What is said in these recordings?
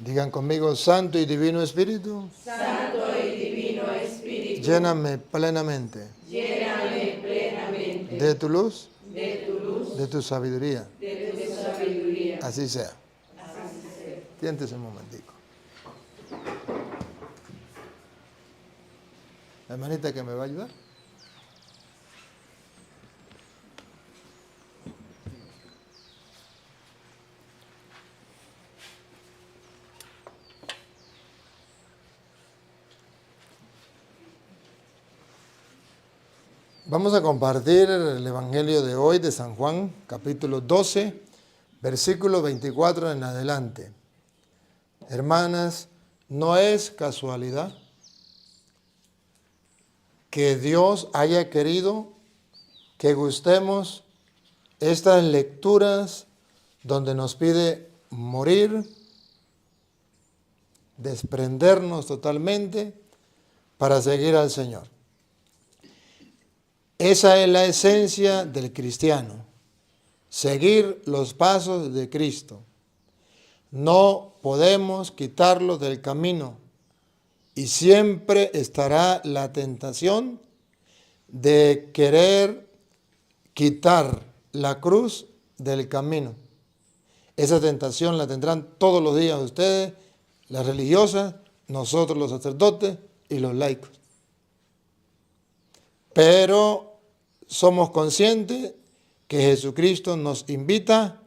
Digan conmigo, Santo y Divino Espíritu. Santo y Divino Espíritu. Lléname plenamente. Lléname plenamente. De tu luz. De tu luz. De tu sabiduría. De tu sabiduría. Así sea. Así sea. Siéntese un momentico. La hermanita que me va a ayudar. Vamos a compartir el Evangelio de hoy de San Juan, capítulo 12, versículo 24 en adelante. Hermanas, no es casualidad que Dios haya querido que gustemos estas lecturas donde nos pide morir, desprendernos totalmente para seguir al Señor. Esa es la esencia del cristiano, seguir los pasos de Cristo. No podemos quitarlo del camino y siempre estará la tentación de querer quitar la cruz del camino. Esa tentación la tendrán todos los días ustedes, las religiosas, nosotros los sacerdotes y los laicos. Pero somos conscientes que Jesucristo nos invita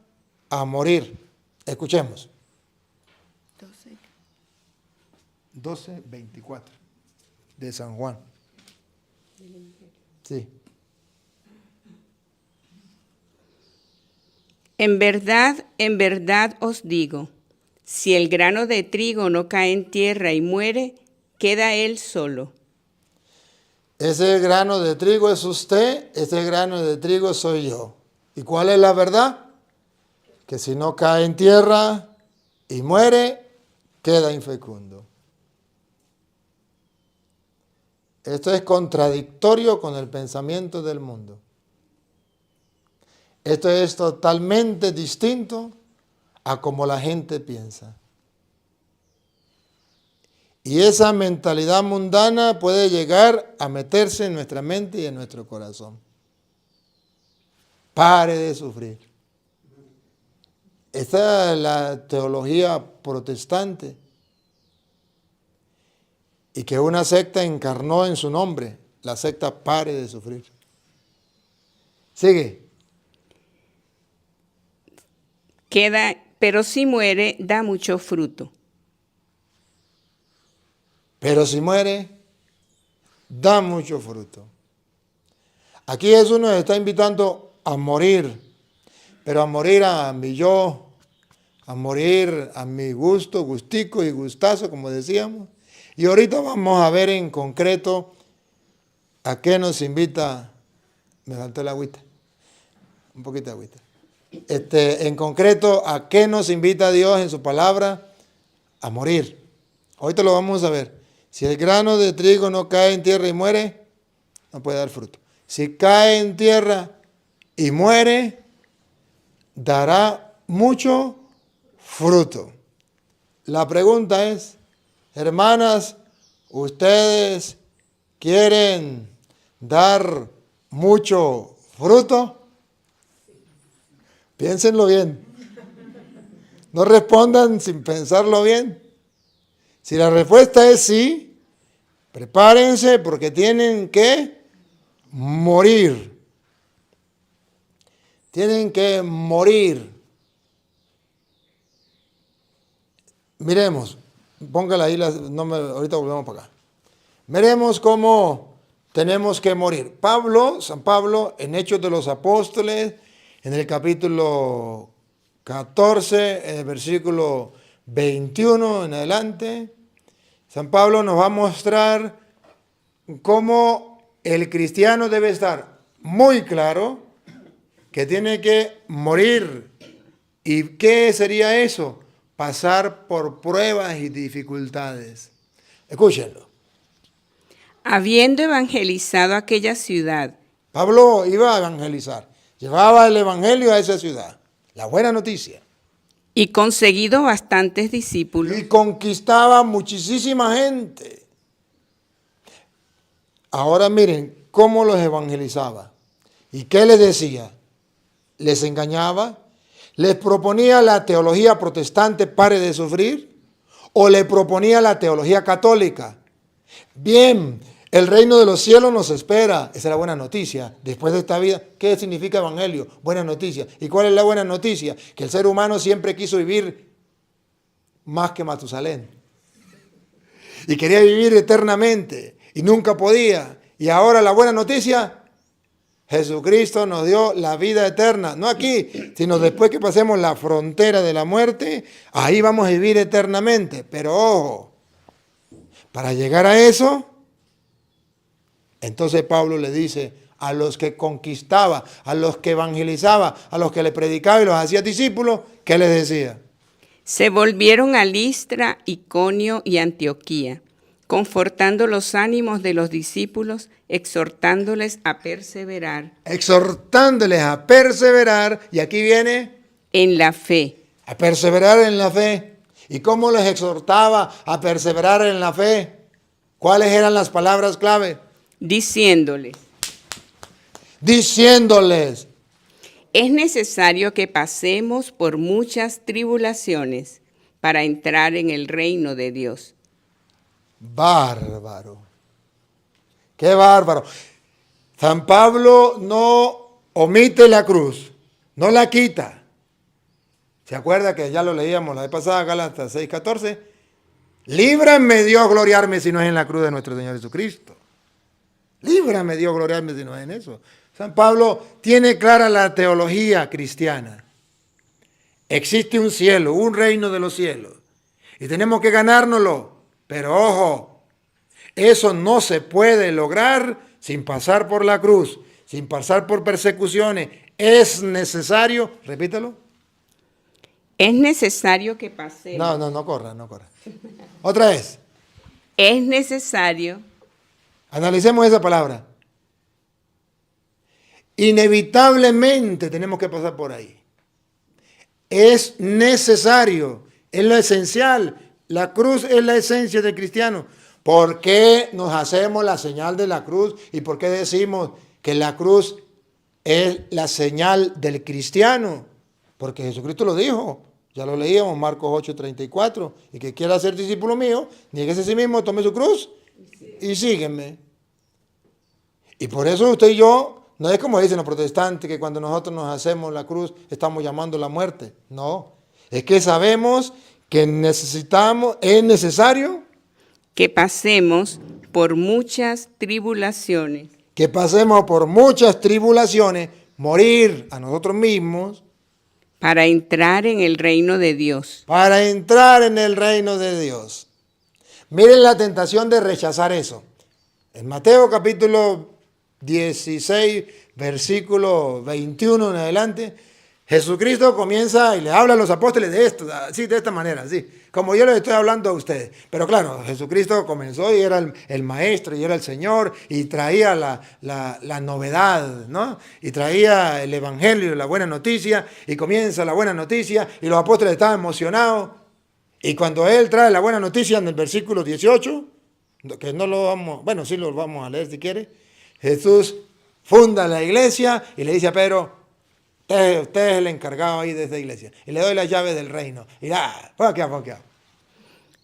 a morir. Escuchemos. 12:24 de San Juan. Sí. En verdad os digo, si el grano de trigo no cae en tierra y muere, queda él solo. Ese grano de trigo es usted, ese grano de trigo soy yo. ¿Y cuál es la verdad? Que si no cae en tierra y muere, queda infecundo. Esto es contradictorio con el pensamiento del mundo. Esto es totalmente distinto a como la gente piensa. Y esa mentalidad mundana puede llegar a meterse en nuestra mente y en nuestro corazón. Pare de sufrir. Esta es la teología protestante y que una secta encarnó en su nombre, la secta Pare de Sufrir. Sigue. Pero si muere, da mucho fruto. Pero si muere, da mucho fruto. Aquí Jesús nos está invitando a morir, pero a morir a mi yo, a morir a mi gusto, gustico y gustazo, como decíamos. Y ahorita vamos a ver en concreto a qué nos invita. Me faltó el agüita, un poquito de agüita. En concreto, a qué nos invita Dios en su palabra, a morir. Ahorita lo vamos a ver. Si el grano de trigo no cae en tierra y muere, no puede dar fruto. Si cae en tierra y muere, dará mucho fruto. La pregunta es, hermanas, ¿ustedes quieren dar mucho fruto? Piénsenlo bien. No respondan sin pensarlo bien. Si la respuesta es sí, prepárense porque tienen que morir. Tienen que morir. Miremos, póngala ahí, ahorita volvemos para acá. Miremos cómo tenemos que morir. San Pablo, en Hechos de los Apóstoles, en el capítulo 14, en el versículo 21 en adelante, San Pablo nos va a mostrar cómo el cristiano debe estar muy claro que tiene que morir. ¿Y qué sería eso? Pasar por pruebas y dificultades. Escúchenlo. Habiendo evangelizado aquella ciudad. Pablo iba a evangelizar. Llevaba el evangelio a esa ciudad. La buena noticia. y conseguido bastantes discípulos. Y conquistaba muchísima gente. Ahora miren cómo los evangelizaba. ¿Y qué les decía? ¿Les engañaba? ¿Les proponía la teología protestante, pare de sufrir? ¿O le proponía la teología católica? Bien, el reino de los cielos nos espera. Esa es la buena noticia. Después de esta vida, ¿qué significa evangelio? Buena noticia. ¿Y cuál es la buena noticia? Que el ser humano siempre quiso vivir más que Matusalén. Y quería vivir eternamente. Y nunca podía. Y ahora la buena noticia, Jesucristo nos dio la vida eterna. No aquí, sino después que pasemos la frontera de la muerte, ahí vamos a vivir eternamente. Pero ojo, para llegar a eso, entonces Pablo le dice a los que conquistaba, a los que evangelizaba, a los que le predicaba y los hacía discípulos, ¿qué les decía? Se volvieron a Listra, Iconio y Antioquía, confortando los ánimos de los discípulos, exhortándoles a perseverar. Exhortándoles a perseverar, y aquí viene, En la fe, a perseverar en la fe. ¿Y cómo les exhortaba a perseverar en la fe? ¿Cuáles eran las palabras clave? diciéndoles, Diciéndoles, es necesario que pasemos por muchas tribulaciones para entrar en el reino de Dios. bárbaro. ¡Qué bárbaro! San Pablo no omite la cruz, no la quita. ¿Se acuerda que ya lo leíamos la vez pasada, Gálatas 6:14? Líbrame Dios gloriarme si no es en la cruz de nuestro Señor Jesucristo. Líbrame Dios gloriarme si no es en eso. San Pablo tiene clara la teología cristiana. Existe un cielo, un reino de los cielos. Y tenemos que ganárnoslo. Pero ojo, eso no se puede lograr sin pasar por la cruz, sin pasar por persecuciones. Es necesario, repítelo. Es necesario que pasemos. No corra. Otra vez, Es necesario analicemos esa palabra. Inevitablemente tenemos que pasar por ahí. Es necesario, es lo esencial. La cruz es la esencia del cristiano. ¿Por qué nos hacemos la señal de la cruz? ¿Y por qué decimos que la cruz es la señal del cristiano? Porque Jesucristo lo dijo. Ya lo leíamos, Marcos 8:34. Y que quiera ser discípulo mío, niéguese a sí mismo, tome su cruz y sígueme. Y por eso usted y yo, no es como dicen los protestantes, que cuando nosotros nos hacemos la cruz, estamos llamando la muerte. No, es que sabemos que necesitamos, es necesario que pasemos por muchas tribulaciones que pasemos por muchas tribulaciones, morir a nosotros mismos, para entrar en el reino de Dios. para entrar en el reino de Dios. Miren la tentación de rechazar eso. En Mateo capítulo 16, versículo 21 en adelante, Jesucristo comienza y le habla a los apóstoles de esto, así, de esta manera, así, como yo les estoy hablando a ustedes. Pero claro, Jesucristo comenzó y era el maestro y era el Señor y traía la novedad, ¿no? Y traía el evangelio, la buena noticia, y comienza la buena noticia y los apóstoles estaban emocionados. Y cuando Él trae la buena noticia en el versículo 18, que no lo vamos, bueno, sí lo vamos a leer si quiere, Jesús funda la iglesia y le dice a Pedro, usted es el encargado ahí de esta iglesia. Y le doy las llaves del reino. Y pon aquí.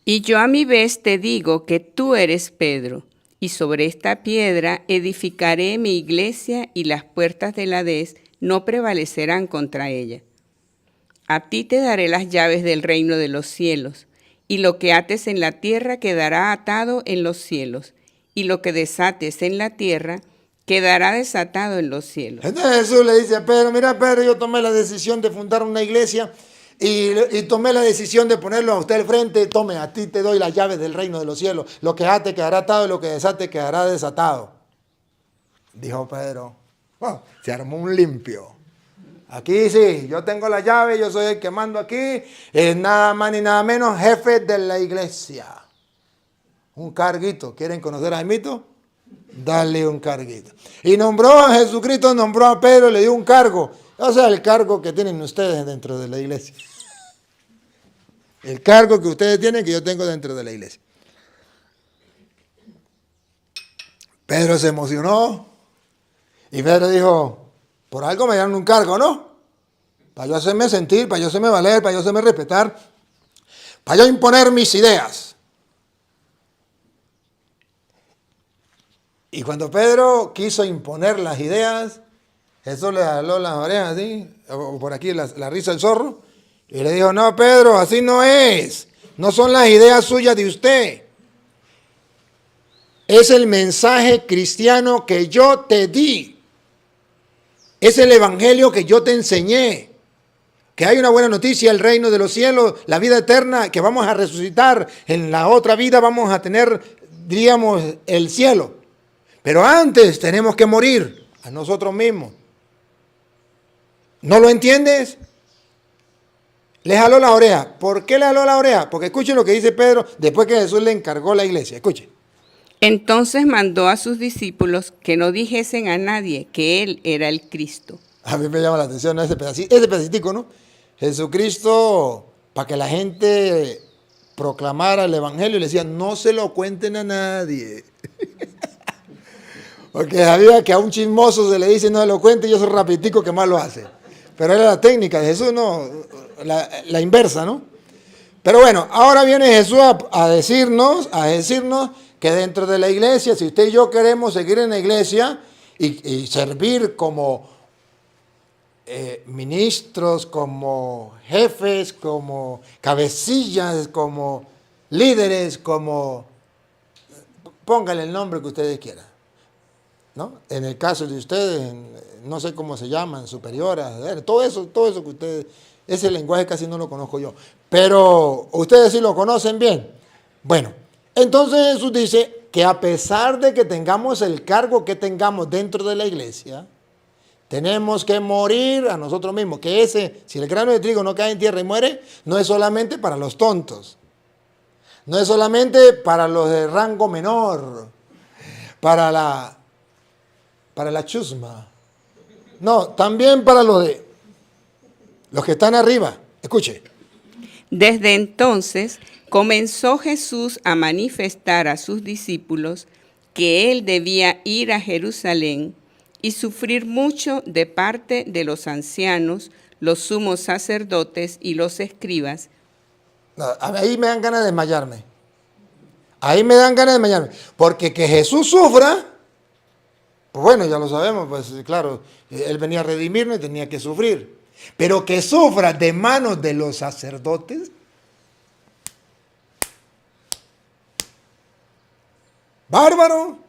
Y yo a mi vez te digo que tú eres Pedro, y sobre esta piedra edificaré mi iglesia, y las puertas del Hades no prevalecerán contra ella. A ti te daré las llaves del reino de los cielos, y lo que ates en la tierra quedará atado en los cielos, y lo que desates en la tierra quedará desatado en los cielos. Entonces Jesús le dice a Pedro, mira Pedro, yo tomé la decisión de fundar una iglesia y tomé la decisión de ponerlo a usted al frente. Tome, a ti te doy las llaves del reino de los cielos. Lo que ate quedará atado y lo que desate quedará desatado. Dijo Pedro, se armó un limpio. Aquí sí, yo tengo la llave, yo soy el que mando aquí. Es nada más ni nada menos jefe de la iglesia. Un carguito. ¿Quieren conocer a Jaimito? Dale un carguito. Y Jesucristo nombró a Pedro, le dio un cargo. O sea, el cargo que tienen ustedes dentro de la iglesia. El cargo que ustedes tienen, que yo tengo dentro de la iglesia. Pedro se emocionó y Pedro dijo, por algo me dieron un cargo, ¿no? Para yo hacerme sentir, para yo hacerme valer, para yo hacerme respetar, para yo imponer mis ideas. Y cuando Pedro quiso imponer las ideas, Jesús le jaló las orejas así, o por aquí la risa del zorro, y le dijo, no, Pedro, así no es. No son las ideas suyas de usted. Es el mensaje cristiano que yo te di. Es el evangelio que yo te enseñé. Que hay una buena noticia, el reino de los cielos, la vida eterna, que vamos a resucitar. En la otra vida vamos a tener, diríamos, el cielo. Pero antes tenemos que morir a nosotros mismos. ¿No lo entiendes? Le jaló la oreja. ¿Por qué le jaló la oreja? Porque escuchen lo que dice Pedro después que Jesús le encargó la iglesia. Escuchen. Entonces mandó a sus discípulos que no dijesen a nadie que él era el Cristo. A mí me llama la atención ese pedacitico, ¿no? Jesucristo, para que la gente proclamara el evangelio, le decía, no se lo cuenten a nadie. Porque sabía que a un chismoso se le dice no se lo cuente y eso rapiditico que más lo hace. Pero era la técnica de Jesús, no, la inversa, ¿no? Pero bueno, ahora viene Jesús a decirnos que dentro de la iglesia, si usted y yo queremos seguir en la iglesia y servir como ministros, como jefes, como cabecillas, como líderes, como... Póngale el nombre que ustedes quieran, ¿no? En el caso de ustedes, no sé cómo se llaman, superioras, todo eso que ustedes... Ese lenguaje casi no lo conozco yo, pero ustedes sí lo conocen bien. Bueno, entonces Jesús dice que a pesar de que tengamos el cargo que tengamos dentro de la iglesia, tenemos que morir a nosotros mismos. Que si el grano de trigo no cae en tierra y muere, no es solamente para los tontos. No es solamente para los de rango menor, para la chusma. No, también para los que están arriba. Escuche. Desde entonces comenzó Jesús a manifestar a sus discípulos que él debía ir a Jerusalén y sufrir mucho de parte de los ancianos, los sumos sacerdotes y los escribas. No, ahí me dan ganas de desmayarme. Porque que Jesús sufra, pues bueno, ya lo sabemos, pues claro, él venía a redimirnos y tenía que sufrir. Pero que sufra de manos de los sacerdotes, bárbaro.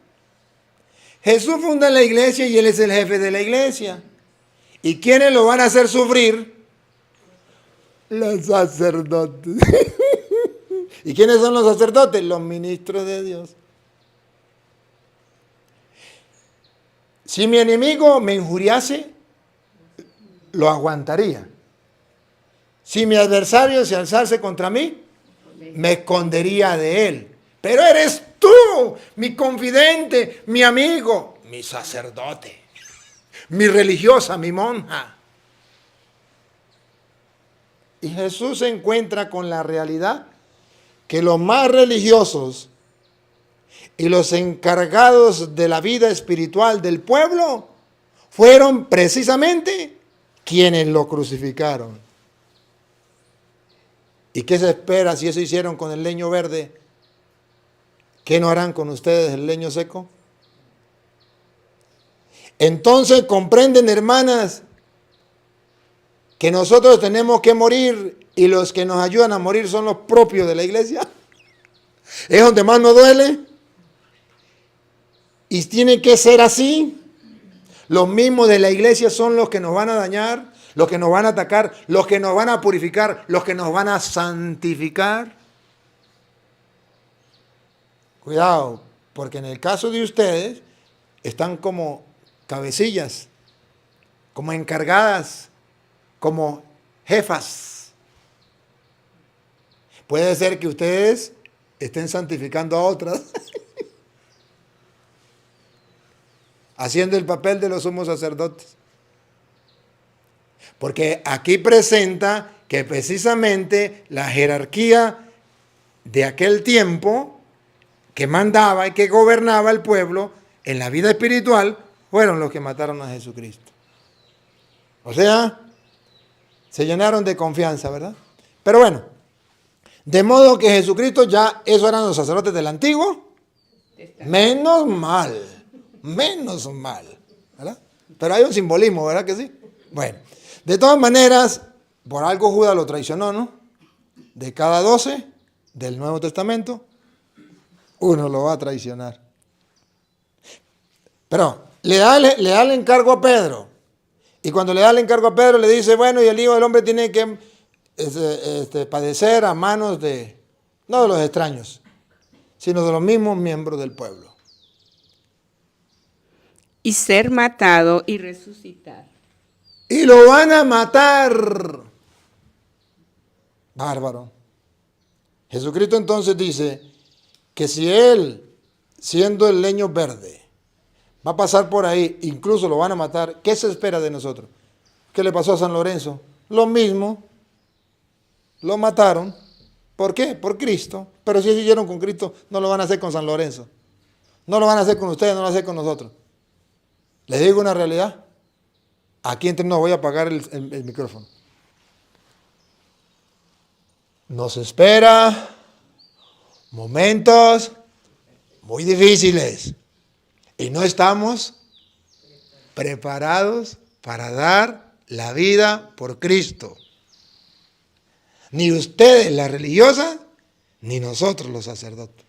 Jesús funda la iglesia y él es el jefe de la iglesia. ¿Y quiénes lo van a hacer sufrir? Los sacerdotes. ¿Y quiénes son los sacerdotes? Los ministros de Dios. Si mi enemigo me injuriase, lo aguantaría. Si mi adversario se alzase contra mí, me escondería de él. Pero eres tú, mi confidente, mi amigo, mi sacerdote, mi religiosa, mi monja. Y Jesús se encuentra con la realidad que los más religiosos y los encargados de la vida espiritual del pueblo fueron precisamente quienes lo crucificaron. ¿Y qué se espera si eso hicieron con el leño verde? ¿Qué no harán con ustedes el leño seco? Entonces comprenden, hermanas, que nosotros tenemos que morir y los que nos ayudan a morir son los propios de la iglesia. Es donde más nos duele. Y tiene que ser así. Los mismos de la iglesia son los que nos van a dañar, los que nos van a atacar, los que nos van a purificar, los que nos van a santificar. Cuidado, porque en el caso de ustedes están como cabecillas, como encargadas, como jefas. Puede ser que ustedes estén santificando a otras, haciendo el papel de los sumos sacerdotes. Porque aquí presenta que precisamente la jerarquía de aquel tiempo que mandaba y que gobernaba el pueblo en la vida espiritual fueron los que mataron a Jesucristo. O sea, se llenaron de confianza, ¿verdad? Pero bueno, de modo que Jesucristo ya, esos eran los sacerdotes del Antiguo. Menos mal, ¿verdad? Pero hay un simbolismo, ¿verdad que sí? Bueno, de todas maneras, por algo Judas lo traicionó, ¿no? De cada 12 del Nuevo Testamento, uno lo va a traicionar. Pero le da el encargo a Pedro. Y cuando le da el encargo a Pedro, le dice, bueno, y el Hijo del Hombre tiene que padecer a manos no de los extraños, sino de los mismos miembros del pueblo. Y ser matado y resucitar. Y lo van a matar. Bárbaro. Jesucristo entonces dice que si Él, siendo el leño verde, va a pasar por ahí, incluso lo van a matar, ¿qué se espera de nosotros? ¿Qué le pasó a San Lorenzo? Lo mismo. Lo mataron. ¿Por qué? Por Cristo. Pero si siguieron con Cristo, no lo van a hacer con San Lorenzo. No lo van a hacer con ustedes, no lo van a hacer con nosotros. Les digo una realidad. Aquí entre nos voy a apagar el micrófono. Nos espera momentos muy difíciles. Y no estamos preparados para dar la vida por Cristo. Ni ustedes, las religiosas, ni nosotros, los sacerdotes.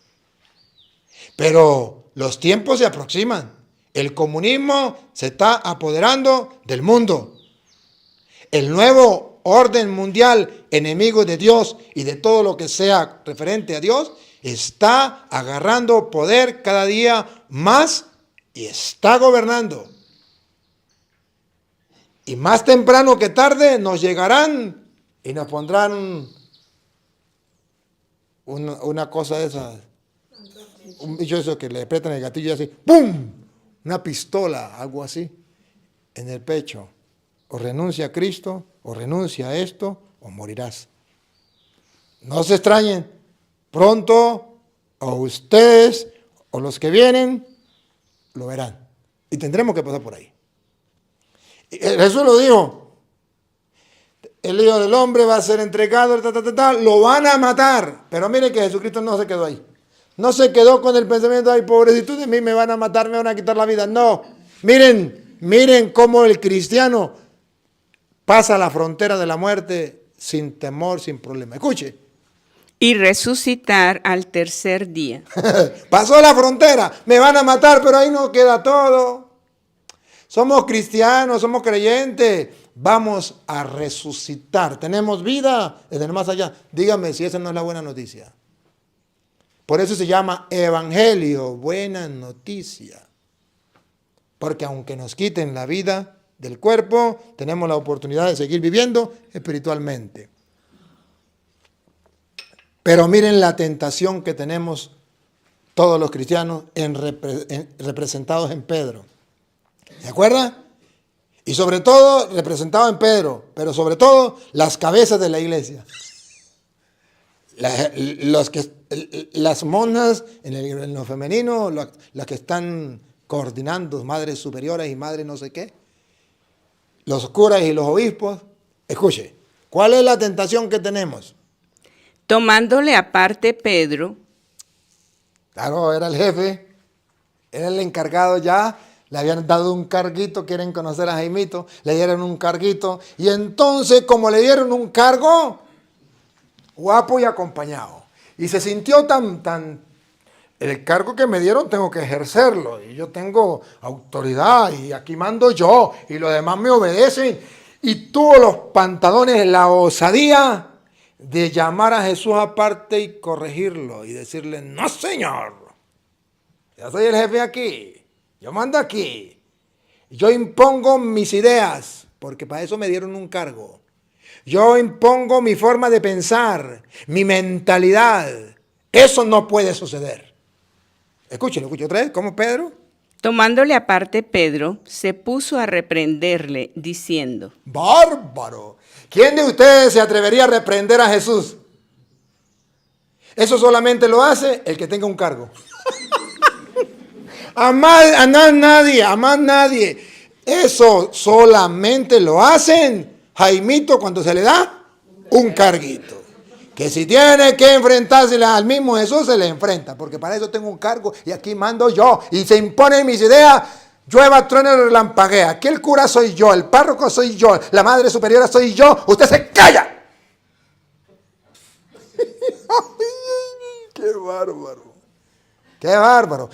Pero los tiempos se aproximan. El comunismo se está apoderando del mundo. El nuevo orden mundial, enemigo de Dios y de todo lo que sea referente a Dios, está agarrando poder cada día más y está gobernando. Y más temprano que tarde nos llegarán y nos pondrán una cosa de esas, un bicho eso que le apretan el gatillo y así, ¡pum! Una pistola, algo así, en el pecho. O renuncia a Cristo, o renuncia a esto, o morirás. No se extrañen, pronto, o ustedes, o los que vienen, lo verán. Y tendremos que pasar por ahí. Y Jesús lo dijo. El Hijo del Hombre va a ser entregado, lo van a matar. Pero miren que Jesucristo no se quedó ahí. No se quedó con el pensamiento, ay, pobrecito de mí, me van a matar, me van a quitar la vida. No, miren cómo el cristiano pasa la frontera de la muerte sin temor, sin problema. Escuche. Y resucitar al tercer día. Pasó la frontera, me van a matar, pero ahí no queda todo. Somos cristianos, somos creyentes. Vamos a resucitar. Tenemos vida desde el más allá. Dígame si esa no es la buena noticia. Por eso se llama evangelio, buena noticia. Porque aunque nos quiten la vida del cuerpo, tenemos la oportunidad de seguir viviendo espiritualmente. Pero miren la tentación que tenemos todos los cristianos representados en Pedro. ¿Se acuerdan? Y sobre todo, representado en Pedro, pero sobre todo, las cabezas de la iglesia. Las monjas, en lo femenino, las que están coordinando, madres superiores y madres no sé qué. Los curas y los obispos. Escuche, ¿cuál es la tentación que tenemos? Tomándole aparte Pedro. Claro, era el jefe, era el encargado ya. Le habían dado un carguito, quieren conocer a Jaimito, le dieron un carguito. Y entonces, como le dieron un cargo, guapo y acompañado. Y se sintió el cargo que me dieron tengo que ejercerlo. Y yo tengo autoridad y aquí mando yo. Y los demás me obedecen. Y tuvo los pantalones, la osadía de llamar a Jesús aparte y corregirlo. Y decirle, no señor, yo soy el jefe aquí. Yo mando aquí. Yo impongo mis ideas, porque para eso me dieron un cargo. Yo impongo mi forma de pensar, mi mentalidad. Eso no puede suceder. Escúchenlo otra vez, como Pedro. Tomándole aparte Pedro, se puso a reprenderle, diciendo: ¡Bárbaro! ¿Quién de ustedes se atrevería a reprender a Jesús? Eso solamente lo hace el que tenga un cargo. A más nadie. Eso solamente lo hacen, Jaimito, cuando se le da un carguito. Que si tiene que enfrentarse al mismo Jesús, se le enfrenta. Porque para eso tengo un cargo y aquí mando yo. Y se imponen mis ideas. Llueva, truene, relampaguea. Aquí el cura soy yo, el párroco soy yo, la madre superiora soy yo. Usted se calla. ¡Qué bárbaro! ¡Qué bárbaro!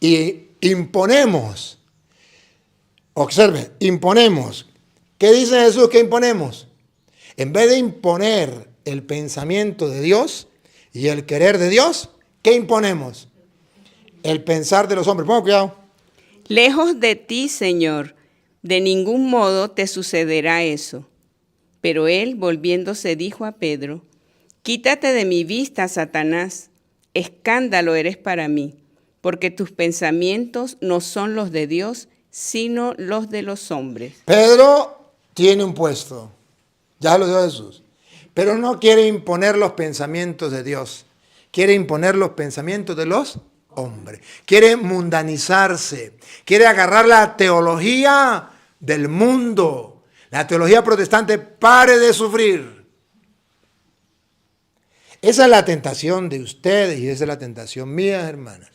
Y imponemos. Observe, imponemos. ¿Qué dice Jesús que imponemos? En vez de imponer el pensamiento de Dios y el querer de Dios, ¿qué imponemos? El pensar de los hombres. Ponga cuidado. Lejos de ti, Señor, de ningún modo te sucederá eso. Pero él, volviéndose, dijo a Pedro: Quítate de mi vista, Satanás, escándalo eres para mí, porque tus pensamientos no son los de Dios, sino los de los hombres. Pedro tiene un puesto, ya lo dio Jesús, pero no quiere imponer los pensamientos de Dios, quiere imponer los pensamientos de los hombres, quiere mundanizarse, quiere agarrar la teología del mundo, la teología protestante. Pare de sufrir. Esa es la tentación de ustedes y esa es la tentación mía, hermanas.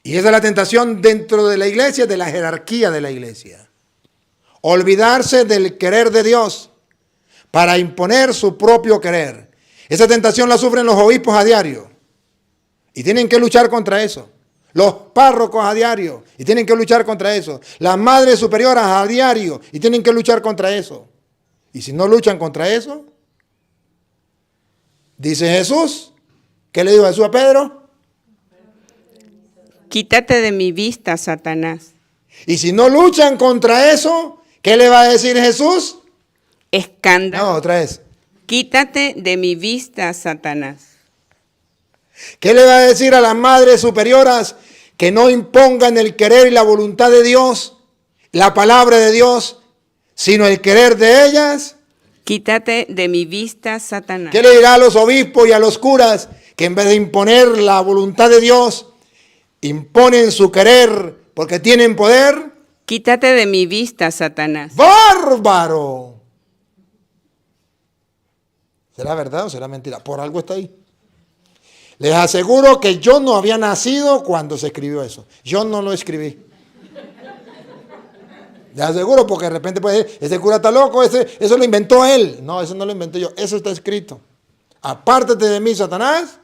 Y esa es la tentación dentro de la iglesia, de la jerarquía de la iglesia. Olvidarse del querer de Dios para imponer su propio querer. Esa tentación la sufren los obispos a diario y tienen que luchar contra eso. Los párrocos a diario y tienen que luchar contra eso. Las madres superioras a diario y tienen que luchar contra eso. Y si no luchan contra eso, dice Jesús, ¿qué le dijo Jesús a Pedro? Quítate de mi vista, Satanás. Y si no luchan contra eso, ¿qué le va a decir Jesús? Escándalo. No, otra vez. Quítate de mi vista, Satanás. ¿Qué le va a decir a las madres superioras que no impongan el querer y la voluntad de Dios, la palabra de Dios, sino el querer de ellas? Quítate de mi vista, Satanás. ¿Qué le dirá a los obispos y a los curas que en vez de imponer la voluntad de Dios, imponen su querer porque tienen poder? Quítate de mi vista, Satanás. ¡Bárbaro! ¿Será verdad o será mentira? Por algo está ahí. Les aseguro que yo no había nacido cuando se escribió eso. Yo no lo escribí. Les aseguro, porque de repente puede decir, ese cura está loco, eso lo inventó él. No, eso no lo inventé yo, eso está escrito. Apártate de mí, Satanás.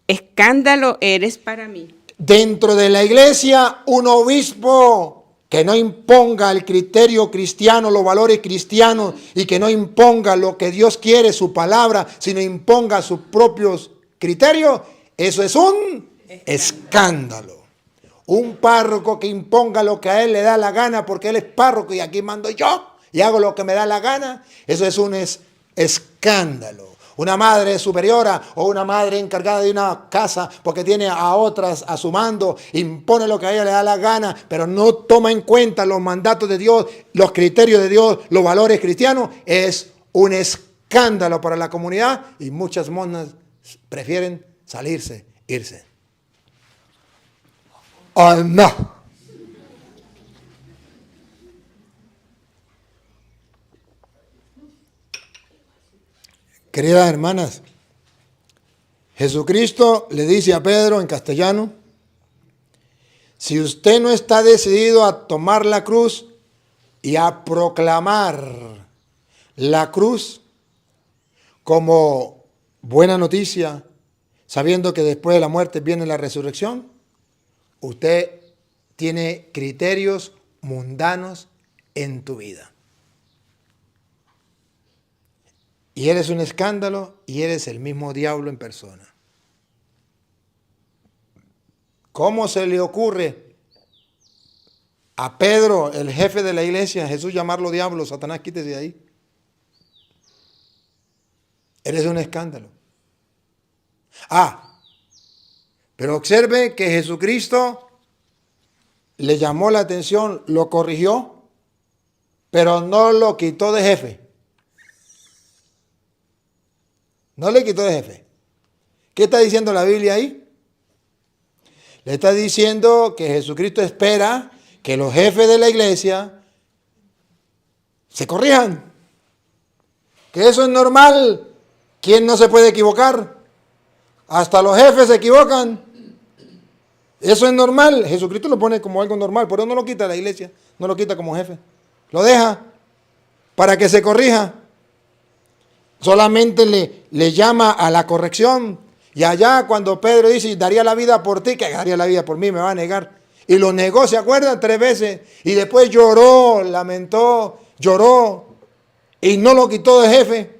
Escándalo eres para mí. Dentro de la iglesia, un obispo que no imponga el criterio cristiano, los valores cristianos, y que no imponga lo que Dios quiere, su palabra, sino imponga sus propios criterios, eso es un escándalo. Un párroco que imponga lo que a él le da la gana porque él es párroco y aquí mando yo y hago lo que me da la gana, eso es un escándalo. Una madre superiora o una madre encargada de una casa porque tiene a otras a su mando, impone lo que a ella le da la gana, pero no toma en cuenta los mandatos de Dios, los criterios de Dios, los valores cristianos, es un escándalo para la comunidad y muchas monjas prefieren salirse, irse. ¡Oh, no! Queridas hermanas, Jesucristo le dice a Pedro en castellano, si usted no está decidido a tomar la cruz y a proclamar la cruz como buena noticia, sabiendo que después de la muerte viene la resurrección, usted tiene criterios mundanos en tu vida. Y eres un escándalo y eres el mismo diablo en persona. ¿Cómo se le ocurre a Pedro, el jefe de la iglesia, a Jesús llamarlo diablo? Satanás, quítese de ahí. Eres un escándalo. Pero observe que Jesucristo le llamó la atención, lo corrigió, pero no lo quitó de jefe. No le quitó de jefe. ¿Qué está diciendo la Biblia ahí? Le está diciendo que Jesucristo espera que los jefes de la iglesia se corrijan. Que eso es normal. ¿Quién no se puede equivocar? Hasta los jefes se equivocan. Eso es normal. Jesucristo lo pone como algo normal, pero no lo quita la iglesia, no lo quita como jefe. Lo deja para que se corrija. Solamente le llama a la corrección. Y allá cuando Pedro dice, daría la vida por ti, que daría la vida por mí, me va a negar. Y lo negó, ¿se acuerdan? 3 veces. Y después lloró, lamentó, lloró. Y no lo quitó de jefe.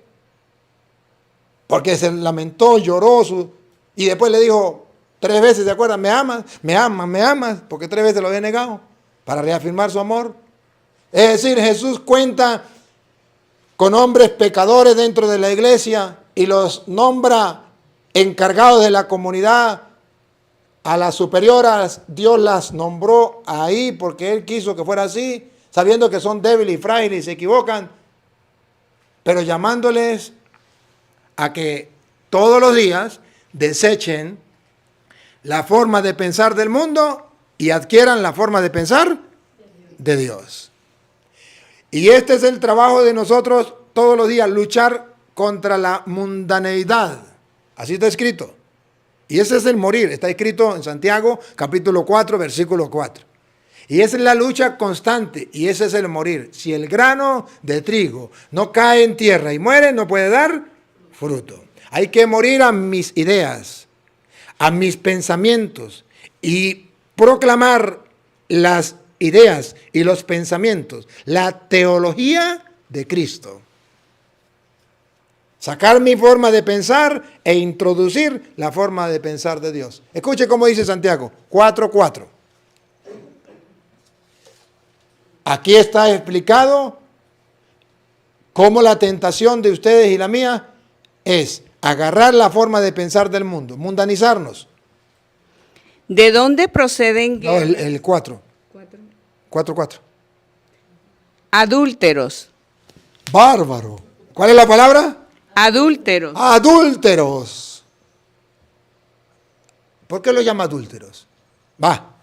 Porque se lamentó, lloró. Y después le dijo 3 veces, ¿se acuerdan? Me amas, me amas, me amas. Porque 3 veces lo había negado para reafirmar su amor. Es decir, Jesús cuenta con hombres pecadores dentro de la iglesia y los nombra encargados de la comunidad. A las superioras Dios las nombró ahí porque Él quiso que fuera así, sabiendo que son débiles y frágiles y se equivocan, pero llamándoles a que todos los días desechen la forma de pensar del mundo y adquieran la forma de pensar de Dios. Y este es el trabajo de nosotros todos los días, luchar contra la mundaneidad. Así está escrito. Y ese es el morir. Está escrito en Santiago, capítulo 4, versículo 4. Y esa es la lucha constante. Y ese es el morir. Si el grano de trigo no cae en tierra y muere, no puede dar fruto. Hay que morir a mis ideas, a mis pensamientos y proclamar las ideas y los pensamientos, la teología de Cristo. Sacar mi forma de pensar e introducir la forma de pensar de Dios. Escuche cómo dice Santiago 4:4. Aquí está explicado cómo la tentación de ustedes y la mía es agarrar la forma de pensar del mundo, mundanizarnos. ¿De dónde proceden No, el 4. 4:4. adúlteros? Bárbaro. ¿Cuál es la palabra? Adúlteros. Adúlteros. ¿Por qué lo llama adúlteros? Va.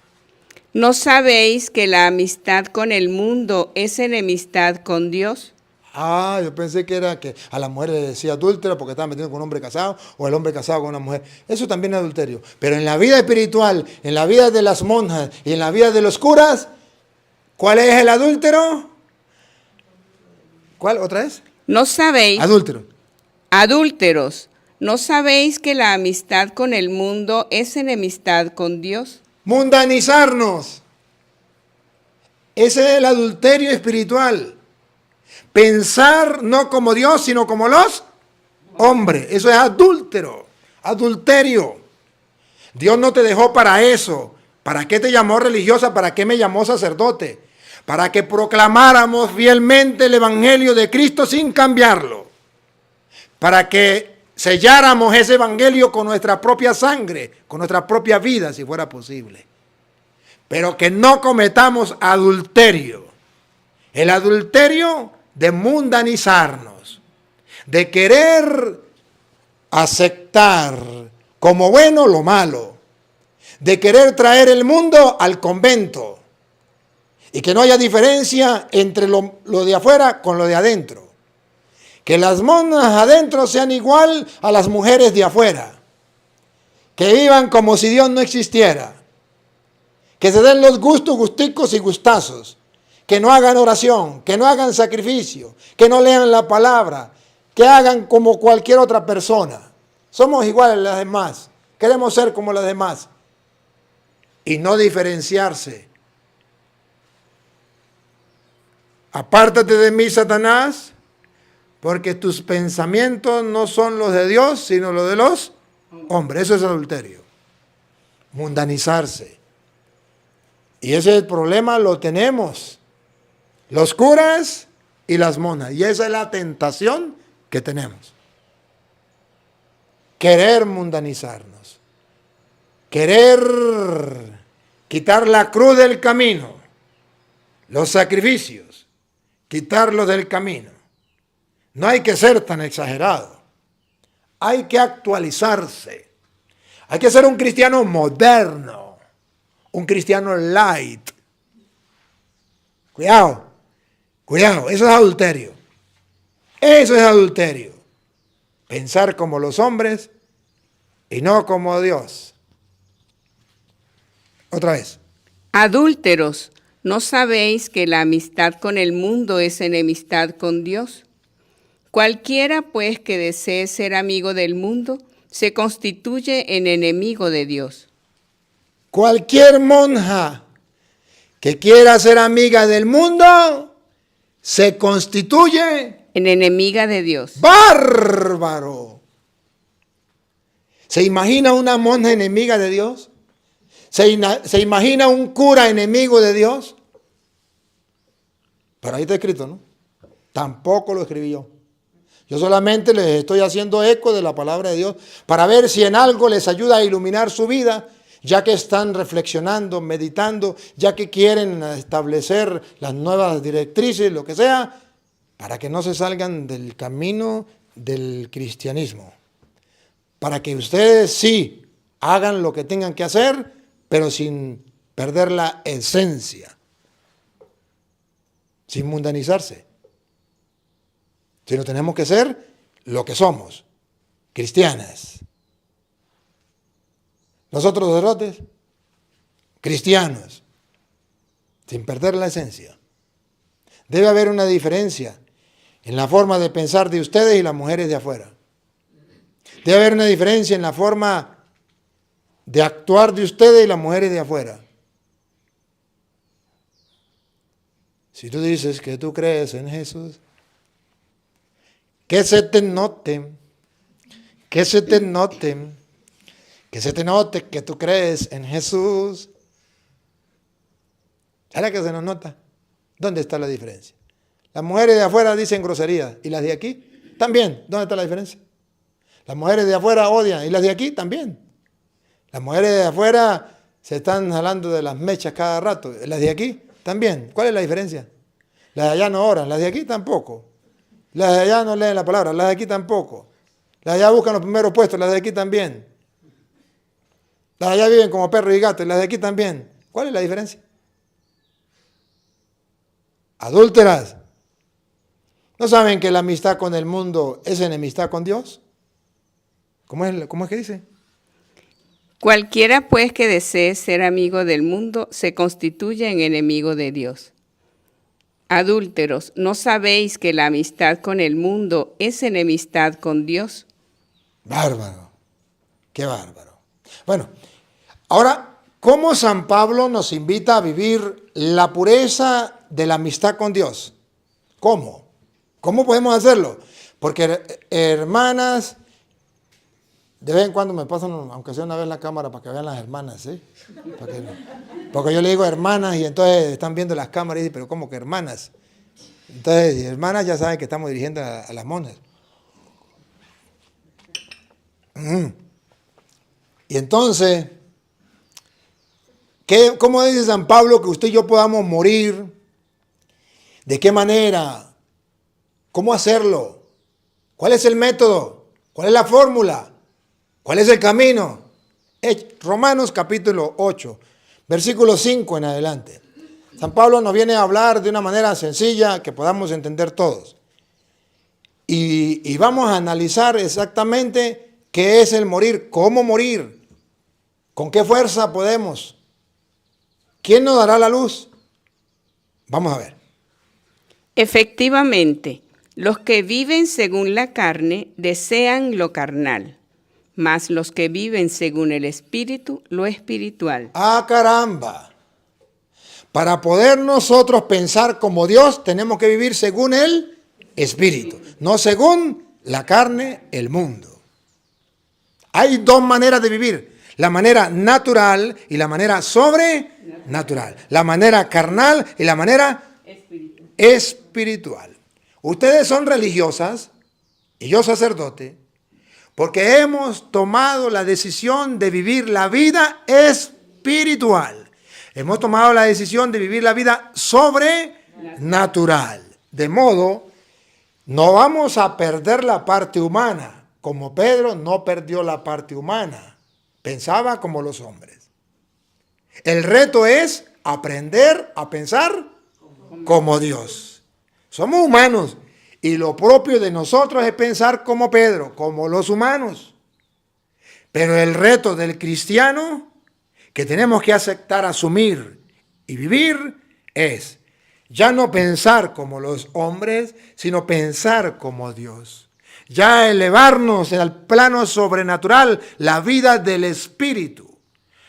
¿No sabéis que la amistad con el mundo es enemistad con Dios? Ah, yo pensé que era que a la mujer le decía adúltera porque estaba metiendo con un hombre casado o el hombre casado con una mujer. Eso también es adulterio. Pero en la vida espiritual, en la vida de las monjas y en la vida de los curas, ¿cuál es el adúltero? ¿Cuál otra vez? ¿No sabéis? Adúltero. Adúlteros, ¿no sabéis que la amistad con el mundo es enemistad con Dios? Mundanizarnos. Ese es el adulterio espiritual. Pensar no como Dios, sino como los hombres. Eso es adúltero, adulterio. Dios no te dejó para eso. ¿Para qué te llamó religiosa? ¿Para qué me llamó sacerdote? Para que proclamáramos fielmente el evangelio de Cristo sin cambiarlo. Para que selláramos ese evangelio con nuestra propia sangre, con nuestra propia vida, si fuera posible. Pero que no cometamos adulterio. El adulterio de mundanizarnos, de querer aceptar como bueno lo malo, de querer traer el mundo al convento y que no haya diferencia entre lo de afuera con lo de adentro. Que las monjas adentro sean igual a las mujeres de afuera. Que vivan como si Dios no existiera. Que se den los gustos, gusticos y gustazos. Que no hagan oración, que no hagan sacrificio, que no lean la palabra, que hagan como cualquier otra persona. Somos iguales a las demás. Queremos ser como las demás. Y no diferenciarse. Apártate de mí, Satanás, porque tus pensamientos no son los de Dios, sino los de los hombres. Eso es adulterio. Mundanizarse. Y ese problema lo tenemos los curas y las monjas. Y esa es la tentación que tenemos. Querer mundanizarnos. Querer quitar la cruz del camino, los sacrificios, quitarlos del camino. No hay que ser tan exagerado. Hay que actualizarse. Hay que ser un cristiano moderno, un cristiano light. Cuidado, cuidado, eso es adulterio. Eso es adulterio. Pensar como los hombres y no como Dios. Otra vez. Adúlteros, ¿no sabéis que la amistad con el mundo es enemistad con Dios? Cualquiera, pues, que desee ser amigo del mundo, se constituye en enemigo de Dios. Cualquier monja que quiera ser amiga del mundo, se constituye En enemiga de Dios. bárbaro. ¿Se imagina una monja enemiga de Dios? ¿Se imagina un cura enemigo de Dios? Pero ahí está escrito, ¿no? Tampoco lo escribí yo. Yo solamente les estoy haciendo eco de la palabra de Dios para ver si en algo les ayuda a iluminar su vida, ya que están reflexionando, meditando, ya que quieren establecer las nuevas directrices, lo que sea, para que no se salgan del camino del cristianismo. Para que ustedes sí hagan lo que tengan que hacer, pero sin perder la esencia, sin mundanizarse. Sino tenemos que ser lo que somos, cristianas. Nosotros sacerdotes, cristianos, sin perder la esencia. Debe haber una diferencia en la forma de pensar de ustedes y las mujeres de afuera. Debe haber una diferencia en la forma de actuar de ustedes y las mujeres de afuera. Si tú dices que tú crees en Jesús, que se te note, que se te note, que se te note que tú crees en Jesús. ¿Sabes que se nos nota? ¿Dónde está la diferencia? Las mujeres de afuera dicen groserías y las de aquí también. ¿Dónde está la diferencia? Las mujeres de afuera odian y las de aquí también. Las mujeres de afuera se están jalando de las mechas cada rato. Las de aquí también. ¿Cuál es la diferencia? Las de allá no oran, las de aquí tampoco. Las de allá no leen la palabra, las de aquí tampoco. Las de allá buscan los primeros puestos, las de aquí también. Las de allá viven como perros y gatos, las de aquí también. ¿Cuál es la diferencia? Adúlteras. ¿No saben que la amistad con el mundo es enemistad con Dios? ¿Cómo es que dice? Cualquiera, pues, que desee ser amigo del mundo, se constituye en enemigo de Dios. Adúlteros, ¿no sabéis que la amistad con el mundo es enemistad con Dios? Bárbaro. Qué bárbaro. Bueno, ahora, ¿cómo San Pablo nos invita a vivir la pureza de la amistad con Dios? ¿Cómo? ¿Cómo podemos hacerlo? Porque, hermanas, de vez en cuando me pasan, aunque sea una vez la cámara, para que vean las hermanas, ¿sí? Porque yo le digo hermanas y entonces están viendo las cámaras y dicen, pero ¿cómo que hermanas? Entonces, hermanas ya saben que estamos dirigiendo a las monjas. Y entonces, ¿cómo dice San Pablo que usted y yo podamos morir? ¿De qué manera? ¿Cómo hacerlo? ¿Cuál es el método? ¿Cuál es la fórmula? ¿Cuál es el camino? Romanos capítulo 8, versículo 5 en adelante. San Pablo nos viene a hablar de una manera sencilla que podamos entender todos. Y vamos a analizar exactamente qué es el morir, cómo morir, con qué fuerza podemos, quién nos dará la luz. Vamos a ver. Efectivamente, los que viven según la carne desean lo carnal, mas los que viven según el Espíritu, lo espiritual. ¡Ah, caramba! Para poder nosotros pensar como Dios, tenemos que vivir según el Espíritu, no según la carne, el mundo. Hay dos maneras de vivir, la manera natural y la manera sobrenatural, la manera carnal y la manera espiritual. Ustedes son religiosas y yo sacerdote, porque hemos tomado la decisión de vivir la vida espiritual. Hemos tomado la decisión de vivir la vida sobrenatural. De modo, no vamos a perder la parte humana, como Pedro no perdió la parte humana. Pensaba como los hombres. El reto es aprender a pensar como Dios. Somos humanos y lo propio de nosotros es pensar como Pedro, como los humanos. Pero el reto del cristiano que tenemos que aceptar, asumir y vivir es ya no pensar como los hombres, sino pensar como Dios. Ya elevarnos al plano sobrenatural, la vida del Espíritu.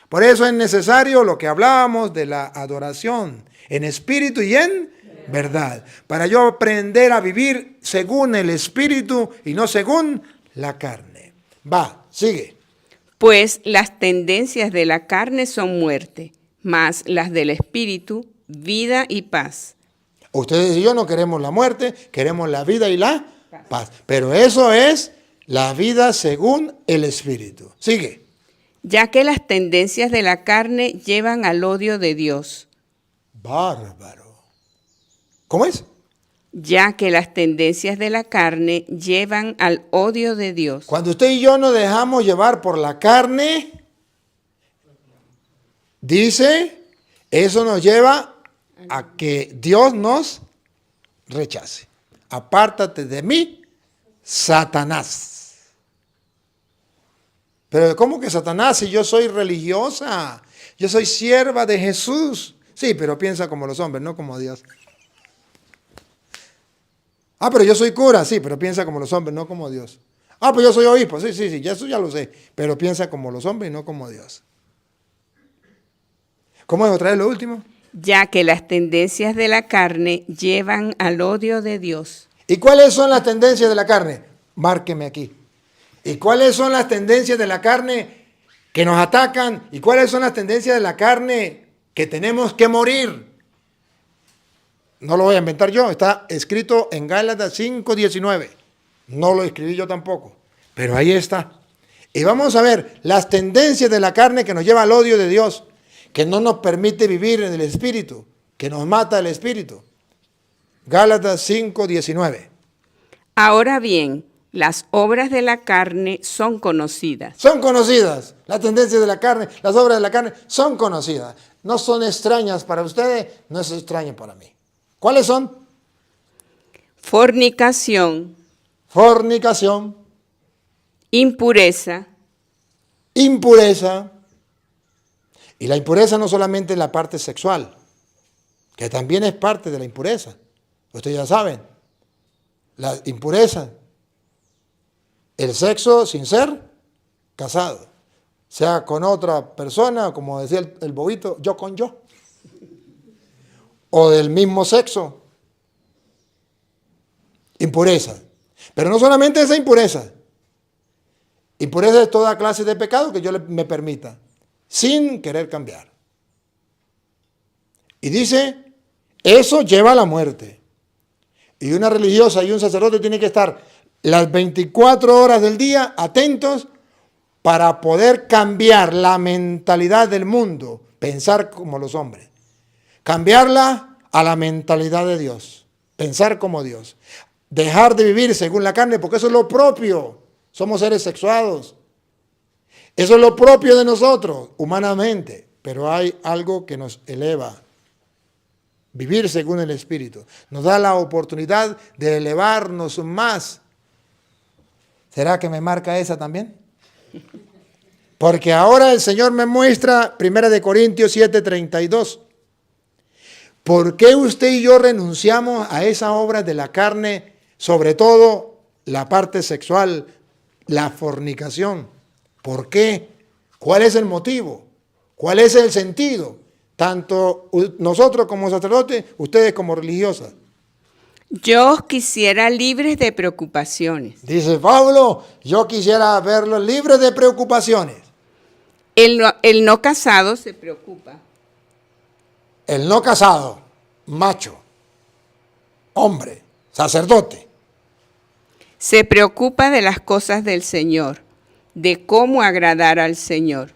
Por eso es necesario lo que hablábamos de la adoración, en espíritu y en verdad. Para yo aprender a vivir según el Espíritu y no según la carne. Va, sigue. Pues las tendencias de la carne son muerte, mas las del Espíritu, vida y paz. Ustedes y yo no queremos la muerte, queremos la vida y la paz. Pero eso es la vida según el Espíritu. Sigue. Ya que las tendencias de la carne llevan al odio de Dios. Bárbaro. ¿Cómo es? Ya que las tendencias de la carne llevan al odio de Dios. Cuando usted y yo nos dejamos llevar por la carne, dice, eso nos lleva a que Dios nos rechace. Apártate de mí, Satanás. Pero ¿cómo que Satanás? Si yo soy religiosa, yo soy sierva de Jesús. Sí, pero piensa como los hombres, no como Dios. Ah, pero yo soy cura, sí, pero piensa como los hombres, no como Dios. Ah, pues yo soy obispo, sí, eso ya lo sé, pero piensa como los hombres y no como Dios. ¿Cómo es otra vez lo último? Ya que las tendencias de la carne llevan al odio de Dios. ¿Y cuáles son las tendencias de la carne? Márqueme aquí. ¿Y cuáles son las tendencias de la carne que nos atacan? ¿Y cuáles son las tendencias de la carne que tenemos que morir? No lo voy a inventar yo, está escrito en Gálatas 5:19. No lo escribí yo tampoco, pero ahí está. Y vamos a ver las tendencias de la carne que nos lleva al odio de Dios, que no nos permite vivir en el Espíritu, que nos mata el Espíritu. Gálatas 5:19. Ahora bien, las obras de la carne son conocidas. Son conocidas. Las tendencias de la carne, las obras de la carne son conocidas. No son extrañas para ustedes, no es extraño para mí. ¿Cuáles son? Fornicación, Fornicación, impureza, impureza. Y la impureza no solamente es la parte sexual, que también es parte de la impureza. Ustedes ya saben, la impureza, el sexo sin ser casado, sea con otra persona, como decía el bobito, yo con yo, o del mismo sexo. Impureza. Pero no solamente esa impureza. Impureza es toda clase de pecado que yo me permita, sin querer cambiar. Y dice, eso lleva a la muerte. Y una religiosa y un sacerdote tienen que estar las 24 horas del día atentos para poder cambiar la mentalidad del mundo, pensar como los hombres. Cambiarla a la mentalidad de Dios, pensar como Dios. Dejar de vivir según la carne, porque eso es lo propio. Somos seres sexuados. Eso es lo propio de nosotros, humanamente. Pero hay algo que nos eleva. Vivir según el Espíritu. Nos da la oportunidad de elevarnos más. ¿Será que me marca esa también? Porque ahora el Señor me muestra 1 Corintios 7:32. ¿Por qué usted y yo renunciamos a esas obras de la carne, sobre todo la parte sexual, la fornicación? ¿Por qué? ¿Cuál es el motivo? ¿Cuál es el sentido? Tanto nosotros como sacerdotes, ustedes como religiosas. Yo os quisiera libres de preocupaciones. Dice Pablo, yo quisiera verlos libres de preocupaciones. El no casado se preocupa. El no casado, macho, hombre, sacerdote. Se preocupa de las cosas del Señor, de cómo agradar al Señor.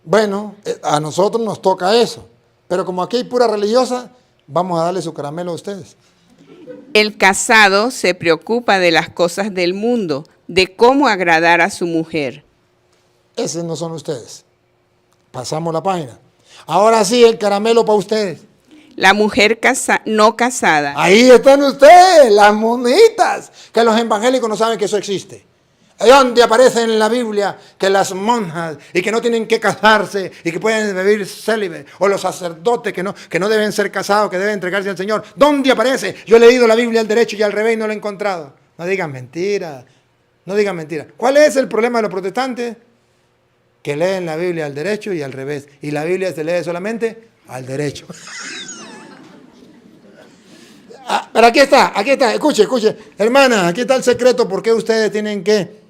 Bueno, a nosotros nos toca eso. Pero como aquí hay pura religiosa, vamos a darle su caramelo a ustedes. El casado se preocupa de las cosas del mundo, de cómo agradar a su mujer. Esos no son ustedes. Pasamos la página. Ahora sí, el caramelo para ustedes. La mujer no casada Ahí están ustedes, las monitas, que los evangélicos no saben que eso existe. ¿Dónde aparece en la Biblia que las monjas y que no tienen que casarse y que pueden vivir célibe? O los sacerdotes que no deben ser casados, que deben entregarse al Señor. ¿Dónde aparece? Yo he leído la Biblia al derecho y al revés y no lo he encontrado. No digan mentiras, no digan mentiras. ¿Cuál es el problema de los protestantes? Que leen la Biblia al derecho y al revés. Y la Biblia se lee solamente al derecho. Pero aquí está, escuche, hermana, aquí está el secreto por qué ustedes tienen que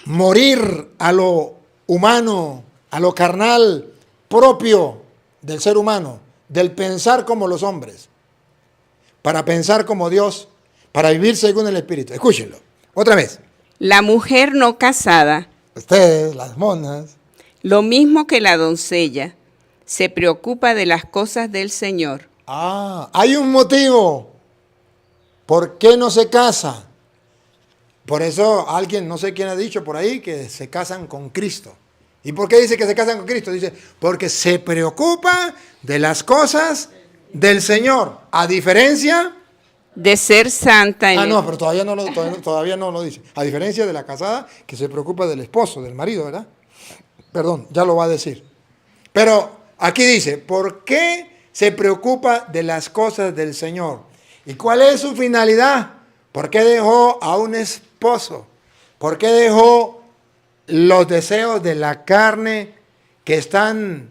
morir a lo humano, a lo carnal propio del ser humano, del pensar como los hombres, para pensar como Dios, para vivir según el Espíritu. Escúchenlo, otra vez. La mujer no casada, Ustedes, las monas, lo mismo que la doncella, se preocupa de las cosas del Señor. hay un motivo por qué no se casa. Por eso alguien, no sé quién ha dicho por ahí, que se casan con Cristo. ¿Y por qué dice que se casan con Cristo? Dice, porque se preocupa de las cosas del Señor. A diferencia... De ser santa en no, pero todavía no lo dice. A diferencia de la casada, que se preocupa del esposo, del marido, ¿verdad? Perdón, ya lo va a decir. Pero aquí dice, ¿por qué se preocupa de las cosas del Señor? ¿Y cuál es su finalidad? ¿Por qué dejó a un esposo? ¿Por qué dejó los deseos de la carne que están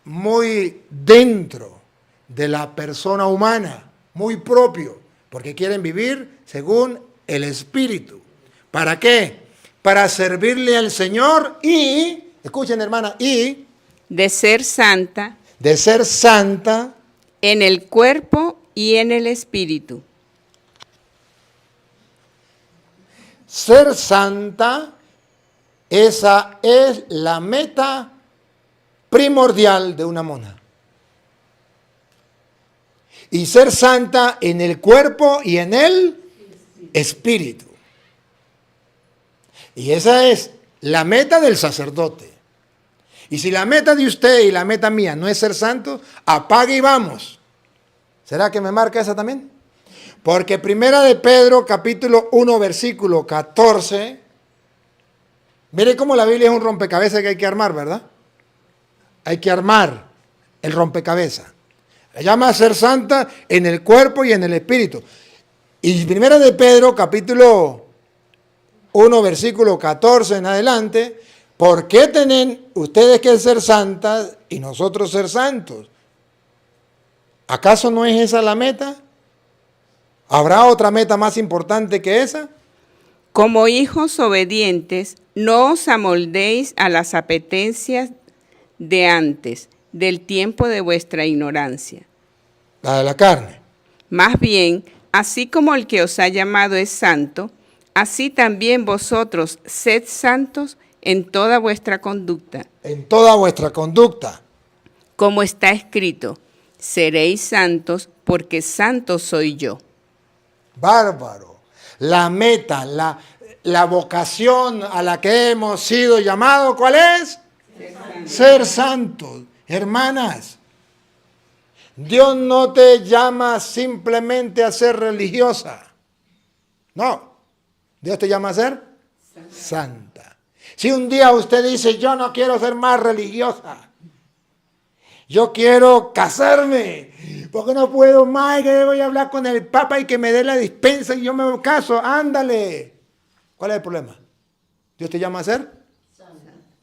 muy dentro de la persona humana, muy propio? Porque quieren vivir según el Espíritu. ¿Para qué? Para servirle al Señor y, escuchen hermana, y de ser santa en el cuerpo y en el espíritu. Ser santa, esa es la meta primordial de una mona. Y ser santa en el cuerpo y en el espíritu. Y esa es la meta del sacerdote. Y si la meta de usted y la meta mía no es ser santo, apague y vamos. ¿Será que me marca esa también? Porque primera de Pedro, capítulo 1, versículo 14. Mire cómo la Biblia es un rompecabezas que hay que armar, ¿verdad? Hay que armar el rompecabezas. Se llama ser santa en el cuerpo y en el espíritu. Y primera de Pedro, capítulo 1, versículo 14 en adelante. ¿Por qué tienen ustedes que ser santas y nosotros ser santos? ¿Acaso no es esa la meta? ¿Habrá otra meta más importante que esa? Como hijos obedientes, no os amoldéis a las apetencias de antes, del tiempo de vuestra ignorancia. La de la carne. Más bien, así como el que os ha llamado es santo, así también vosotros sed santos en toda vuestra conducta. En toda vuestra conducta. Como está escrito, seréis santos porque santo soy yo. Bárbaro. La meta, la vocación a la que hemos sido llamados, ¿cuál es? Ser santos. Hermanas, Dios no te llama simplemente a ser religiosa. No, Dios te llama a ser santa. Si un día usted dice, yo no quiero ser más religiosa, yo quiero casarme, porque no puedo más, que voy a hablar con el Papa y que me dé la dispensa y yo me caso, ándale. ¿Cuál es el problema? Dios te llama a ser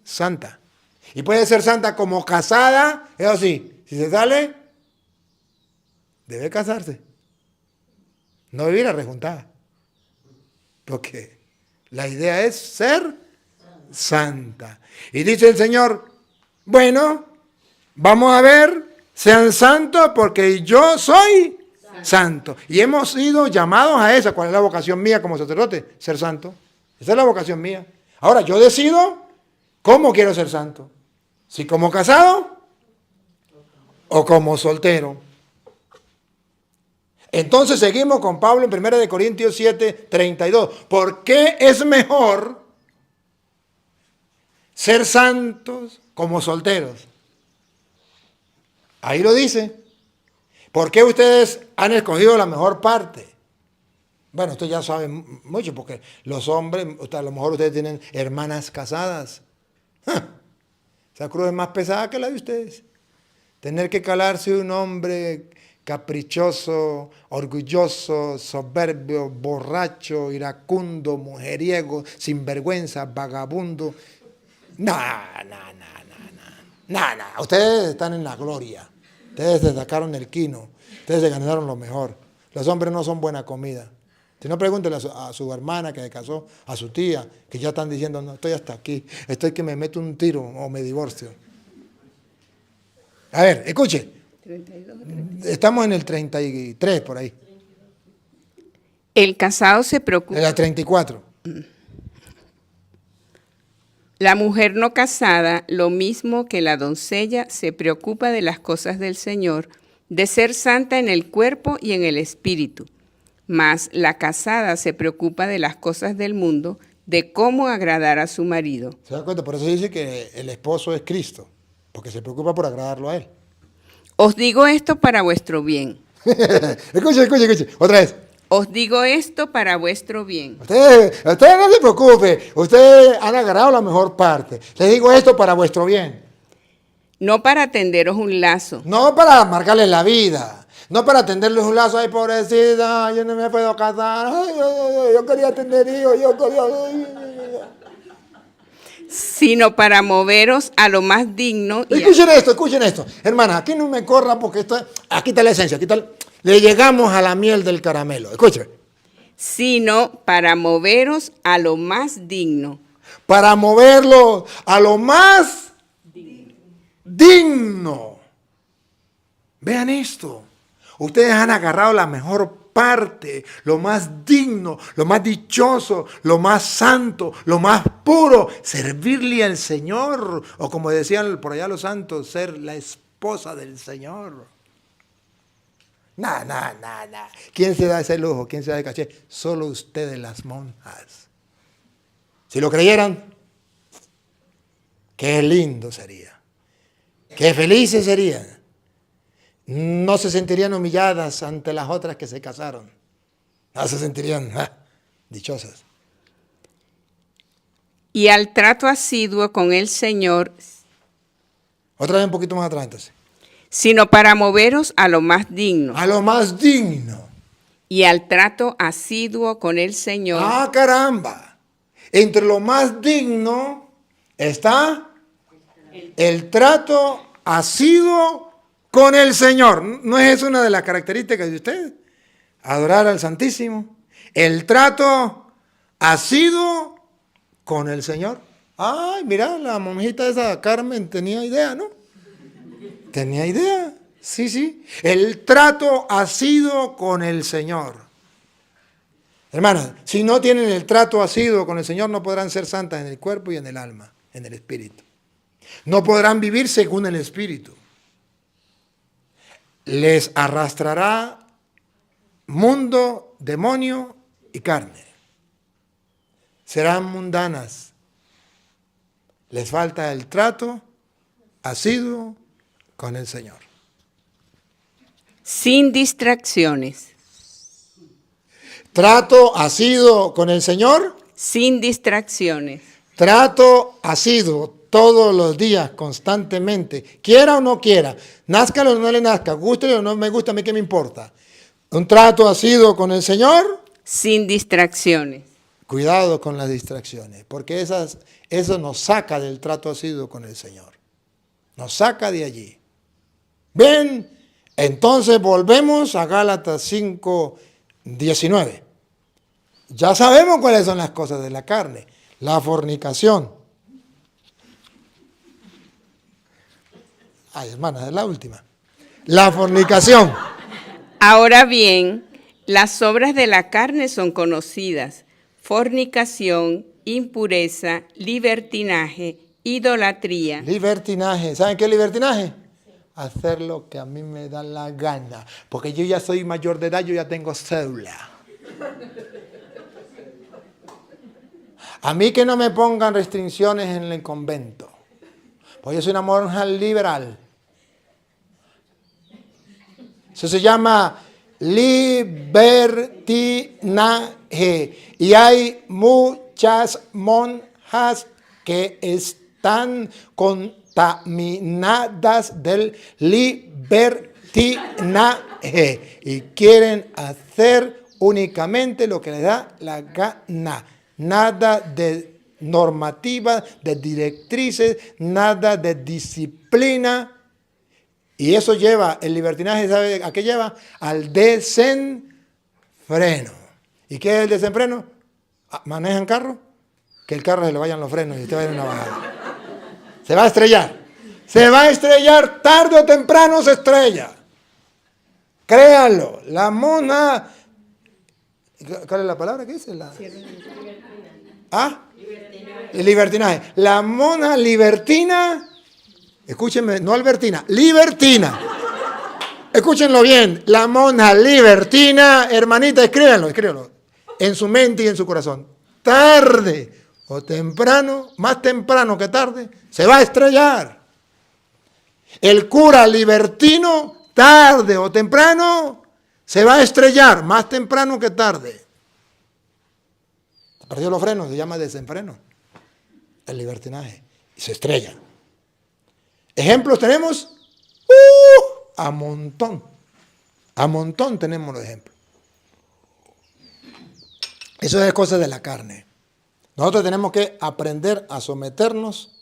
santa. Y puede ser santa como casada, eso sí, si se sale, debe casarse. No vivir a rejuntada. Porque la idea es ser santa. Y dice el Señor, bueno, vamos a ver, sean santos porque yo soy santo. Y hemos sido llamados a esa. ¿Cuál es la vocación mía como sacerdote? Ser santo. Esa es la vocación mía. Ahora, yo decido cómo quiero ser santo. Si como casado o como soltero. Entonces seguimos con Pablo en 1 Corintios 7:32. ¿Por qué es mejor ser santos como solteros? Ahí lo dice. ¿Por qué ustedes han escogido la mejor parte? Bueno, ustedes ya saben mucho, porque los hombres, a lo mejor ustedes tienen hermanas casadas. Esa cruz es más pesada que la de ustedes. Tener que calarse un hombre caprichoso, orgulloso, soberbio, borracho, iracundo, mujeriego, sinvergüenza, vagabundo. No. Ustedes están en la gloria. Ustedes se sacaron el quino. Ustedes se ganaron lo mejor. Los hombres no son buena comida. Si no, pregúntele a su hermana que se casó, a su tía, que ya están diciendo, no, estoy hasta aquí, estoy que me meto un tiro o me divorcio. A ver, escuche. 32. Estamos en el 33, por ahí. El casado se preocupa. En la 34. La mujer no casada, lo mismo que la doncella, se preocupa de las cosas del Señor, de ser santa en el cuerpo y en el espíritu. Mas la casada se preocupa de las cosas del mundo, de cómo agradar a su marido. ¿Se da cuenta? Por eso dice que el esposo es Cristo, porque se preocupa por agradarlo a él. Os digo esto para vuestro bien. Escuche. Otra vez. Os digo esto para vuestro bien. Usted no se preocupe. Ustedes han agarrado la mejor parte. Les digo esto para vuestro bien. No para tenderos un lazo, No para marcarles la vida. No para tenderles un lazo. Ay, pobrecita, yo no me puedo casar. Ay, yo quería tener hijos. sino para moveros a lo más digno. Escuchen esto. Hermana, aquí no me corra porque aquí está la esencia. Le llegamos a la miel del caramelo. Escuchen. Sino para moveros a lo más digno. Para moverlo a lo más digno. Vean esto. Ustedes han agarrado la mejor parte, lo más digno, lo más dichoso, lo más santo, lo más puro, servirle al Señor, o como decían por allá los santos, ser la esposa del Señor. Nada. ¿Quién se da ese lujo? ¿Quién se da el caché? Solo ustedes, las monjas. Si lo creyeran, qué lindo sería. Qué felices serían. No se sentirían humilladas ante las otras que se casaron. No se sentirían dichosas. Y al trato asiduo con el Señor. Otra vez un poquito más atrás entonces. Sino para moveros a lo más digno. A lo más digno. Y al trato asiduo con el Señor. ¡Ah, caramba! Entre lo más digno está el trato asiduo con el Señor. ¿No es eso una de las características de usted? Adorar al Santísimo. El trato asiduo con el Señor. Ay, mira, la monjita esa Carmen tenía idea, ¿no? Tenía idea. Sí. El trato asiduo con el Señor. Hermanos, si no tienen el trato asiduo con el Señor, no podrán ser santas en el cuerpo y en el alma, en el espíritu. No podrán vivir según el espíritu. Les arrastrará mundo, demonio y carne. Serán mundanas. Les falta el trato asiduo con el Señor. Sin distracciones. Trato asiduo con el Señor. Sin distracciones. Trato asiduo todos los días, constantemente, quiera o no quiera, nazca o no le nazca, guste o no me gusta, a mí qué me importa. Un trato asiduo con el Señor. Sin distracciones. Cuidado con las distracciones, porque eso nos saca del trato asiduo con el Señor. Nos saca de allí. Ven, entonces volvemos a Gálatas 5:19. Ya sabemos cuáles son las cosas de la carne. La fornicación. Ay, hermana, es la última. La fornicación. Ahora bien, las obras de la carne son conocidas: fornicación, impureza, libertinaje, idolatría. Libertinaje. ¿Saben qué es libertinaje? hacer lo que a mí me da la gana. Porque yo ya soy mayor de edad, yo ya tengo cédula. A mí que no me pongan restricciones en el convento. Porque yo soy una monja liberal. Eso se llama libertinaje. Y hay muchas monjas que están contaminadas del libertinaje y quieren hacer únicamente lo que les da la gana. Nada de normativa, de directrices, nada de disciplina. Y eso lleva, el libertinaje, ¿sabe a qué lleva? Al desenfreno. ¿Y qué es el desenfreno? ¿Manejan carro? Que el carro se le vayan los frenos y usted va a ir a una bajada. Se va a estrellar. Se va a estrellar, tarde o temprano se estrella. Créanlo. La mona... ¿Cuál es la palabra que dice? ¿Ah? Libertinaje. La mona libertina... Escúchenme, no albertina, libertina. Escúchenlo bien. La mona libertina, hermanita, escríbanlo. En su mente y en su corazón. Tarde o temprano, más temprano que tarde, se va a estrellar. El cura libertino, tarde o temprano, se va a estrellar, más temprano que tarde. Perdió los frenos, se llama desenfreno. El libertinaje. Y se estrella. Ejemplos tenemos a montón. A montón tenemos los ejemplos. Eso es cosa de la carne. Nosotros tenemos que aprender a someternos.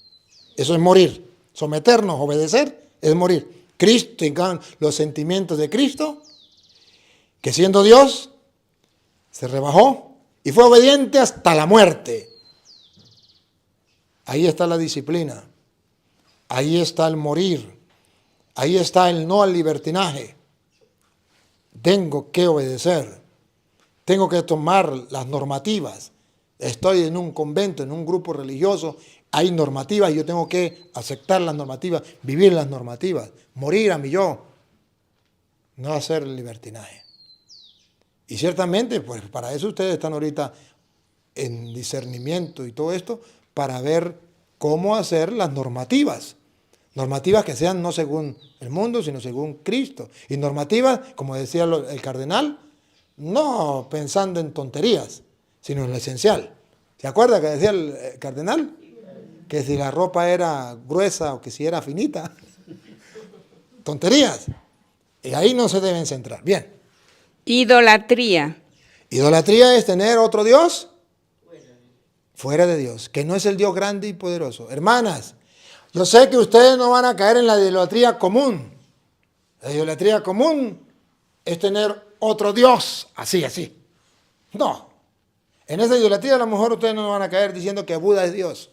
Eso es morir. Someternos, obedecer, es morir. Cristo, tengan los sentimientos de Cristo, que siendo Dios, se rebajó y fue obediente hasta la muerte. Ahí está la disciplina. Ahí está el morir. Ahí está el no al libertinaje. Tengo que obedecer. Tengo que tomar las normativas. Estoy en un convento, en un grupo religioso. Hay normativas y yo tengo que aceptar las normativas, vivir las normativas, morir a mi yo. No hacer el libertinaje. Y ciertamente, pues para eso ustedes están ahorita en discernimiento y todo esto, para ver cómo hacer las normativas. Normativas que sean no según el mundo, sino según Cristo. Y normativas, como decía el cardenal, no pensando en tonterías, sino en lo esencial. ¿Se acuerda que decía el cardenal? Que si la ropa era gruesa o que si era finita. Tonterías. Y ahí no se deben centrar. Bien. Idolatría. Idolatría es tener otro Dios fuera de Dios, que no es el Dios grande y poderoso. Hermanas, yo sé que ustedes no van a caer en la idolatría común. La idolatría común es tener otro Dios, así. No. En esa idolatría a lo mejor ustedes no van a caer diciendo que Buda es Dios,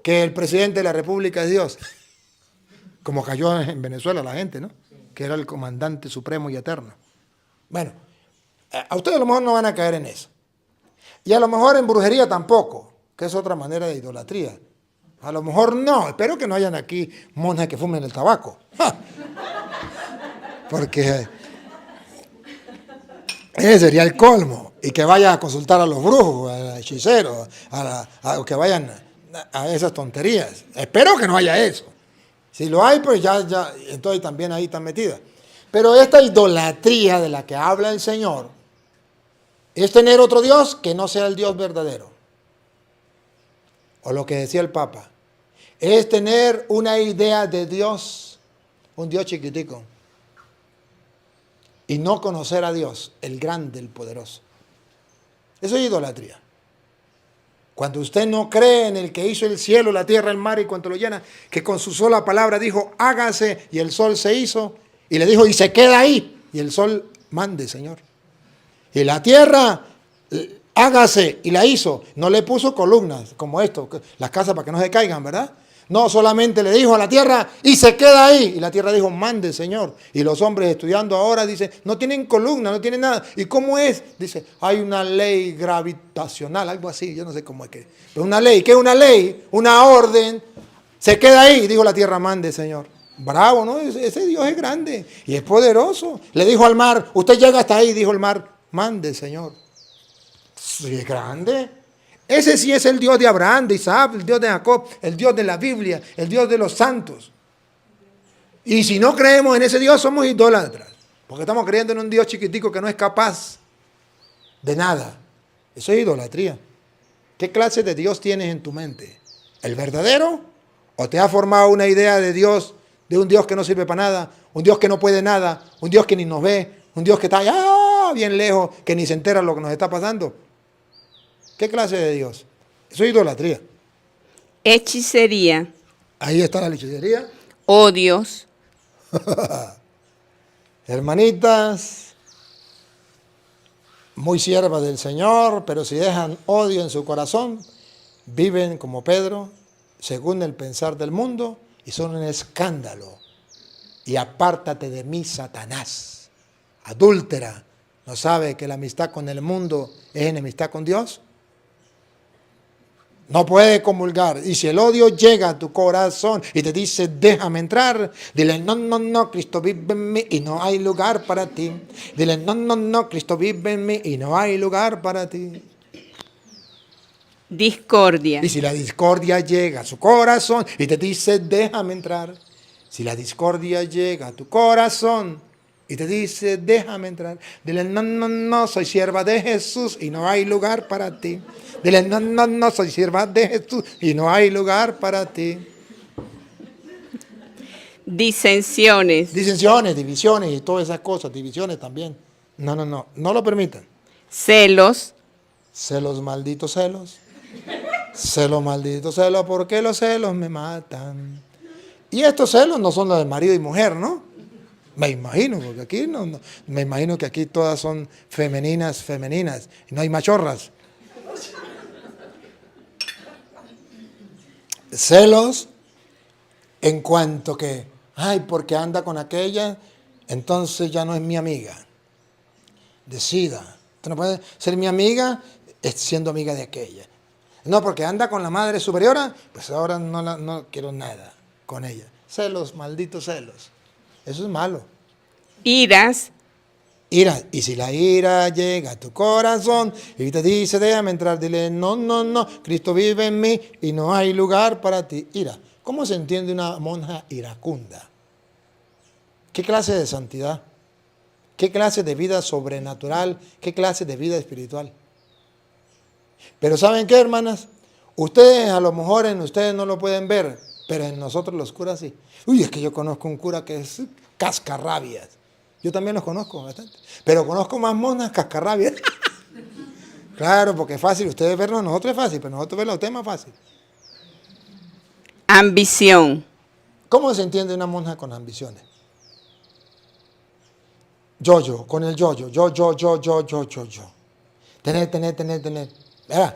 que el presidente de la República es Dios, como cayó en Venezuela la gente, ¿no? Que era el comandante supremo y eterno. Bueno, a ustedes a lo mejor no van a caer en eso. Y a lo mejor en brujería tampoco, que es otra manera de idolatría. A lo mejor no, espero que no hayan aquí monjas que fumen el tabaco. ¡Ja! Porque ese sería el colmo. Y que vaya a consultar a los brujos, a los hechiceros, a que vayan a esas tonterías. Espero que no haya eso. Si lo hay, pues ya, entonces también ahí están metidas. Pero esta idolatría de la que habla el Señor es tener otro Dios que no sea el Dios verdadero. O lo que decía el Papa, es tener una idea de Dios, un Dios chiquitico, y no conocer a Dios, el grande, el poderoso. Eso es idolatría. Cuando usted no cree en el que hizo el cielo, la tierra, el mar y cuanto lo llena, que con su sola palabra dijo, hágase, y el sol se hizo, y le dijo, y se queda ahí, y el sol mande, Señor. Y la tierra, hágase, y la hizo. No le puso columnas como esto, las casas para que no se caigan, ¿verdad? No, solamente le dijo a la tierra, y se queda ahí. Y la tierra dijo, mande, Señor. Y los hombres estudiando ahora dicen, no tienen columna, no tienen nada. ¿Y cómo es? Dice, hay una ley gravitacional, algo así, yo no sé cómo es que. Pero una ley, ¿qué es una ley? Una orden. Se queda ahí, dijo la tierra, mande, Señor. Bravo, ¿no? Ese Dios es grande y es poderoso. Le dijo al mar, usted llega hasta ahí, dijo el mar, mande, Señor. Sí, es grande. Ese sí es el Dios de Abraham, de Isaac, el Dios de Jacob, el Dios de la Biblia, el Dios de los santos. Y si no creemos en ese Dios, somos idólatras. Porque estamos creyendo en un Dios chiquitico que no es capaz de nada. Eso es idolatría. ¿Qué clase de Dios tienes en tu mente? ¿El verdadero? ¿O te ha formado una idea de Dios, de un Dios que no sirve para nada, un Dios que no puede nada, un Dios que ni nos ve, un Dios que está allá bien lejos, que ni se entera lo que nos está pasando? ¿Qué clase de Dios? Eso es idolatría. Hechicería, Ahí está la hechicería. odios, Hermanitas, muy siervas del Señor, pero si dejan odio en su corazón, viven como Pedro, según el pensar del mundo, y son un escándalo. Y apártate de mí, Satanás. Adúltera, ¿no sabe que la amistad con el mundo es enemistad con Dios? No puede comulgar. Y si el odio llega a tu corazón y te dice, déjame entrar, dile, no, no, no, Cristo vive en mí y no hay lugar para ti. Dile, no, no, no, Cristo vive en mí y no hay lugar para ti. discordia, Y si la discordia llega a su corazón y te dice, déjame entrar. Si la discordia llega a tu corazón y te dice, déjame entrar. Dile, no, no, no, soy sierva de Jesús y no hay lugar para ti. Dile, no, no, no, soy sierva de Jesús y no hay lugar para ti. disensiones, Disensiones, divisiones y todas esas cosas, divisiones también. No, no, no, no lo permitan. celos, Celos, malditos celos. Celos, malditos celos, porque los celos me matan. Y estos celos no son los de marido y mujer, ¿no? Me imagino, porque aquí me imagino que aquí todas son femeninas, y no hay machorras. Celos en cuanto que, ay, porque anda con aquella, entonces ya no es mi amiga. Decida. Usted no puede ser mi amiga siendo amiga de aquella. No, porque anda con la madre superiora, pues ahora no quiero nada con ella. Celos, malditos celos. Eso es malo. iras, Ira. Y si la ira llega a tu corazón y te dice, déjame entrar, dile, no, no, no, Cristo vive en mí y no hay lugar para ti. Ira. ¿Cómo se entiende una monja iracunda? ¿Qué clase de santidad? ¿Qué clase de vida sobrenatural? ¿Qué clase de vida espiritual? Pero ¿saben qué, hermanas? Ustedes a lo mejor en ustedes no lo pueden ver, pero en nosotros los curas sí. Uy, es que yo conozco un cura que es cascarrabias. Yo también los conozco bastante. Pero conozco más monjas cascarrabias. Claro, porque es fácil. Ustedes vernos a nosotros es fácil, pero nosotros verlos a ustedes es más fácil. ambición, ¿Cómo se entiende una monja con ambiciones? Yo, con el yo. Tener. ¿Verdad?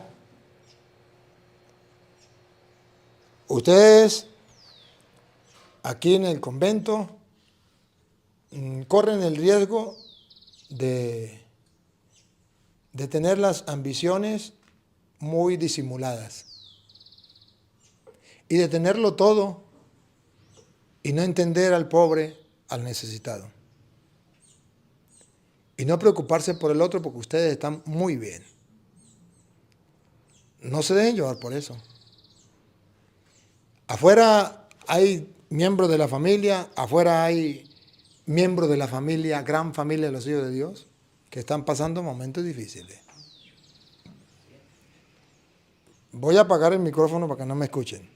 Ustedes aquí en el convento corren el riesgo de tener las ambiciones muy disimuladas y de tenerlo todo y no entender al pobre, al necesitado. Y no preocuparse por el otro porque ustedes están muy bien. No se dejen llevar por eso. Afuera hay miembros de la familia, afuera hay miembros de la familia, gran familia de los hijos de Dios, que están pasando momentos difíciles. Voy a apagar el micrófono para que no me escuchen.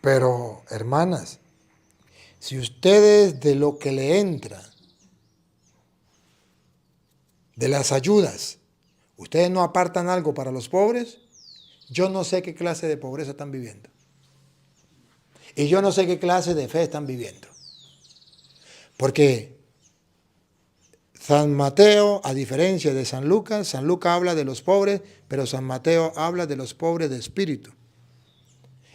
Pero, hermanas, si ustedes de lo que le entra, de las ayudas, ustedes no apartan algo para los pobres, yo no sé qué clase de pobreza están viviendo. Y yo no sé qué clase de fe están viviendo. Porque San Mateo, a diferencia de San Lucas habla de los pobres, pero San Mateo habla de los pobres de espíritu.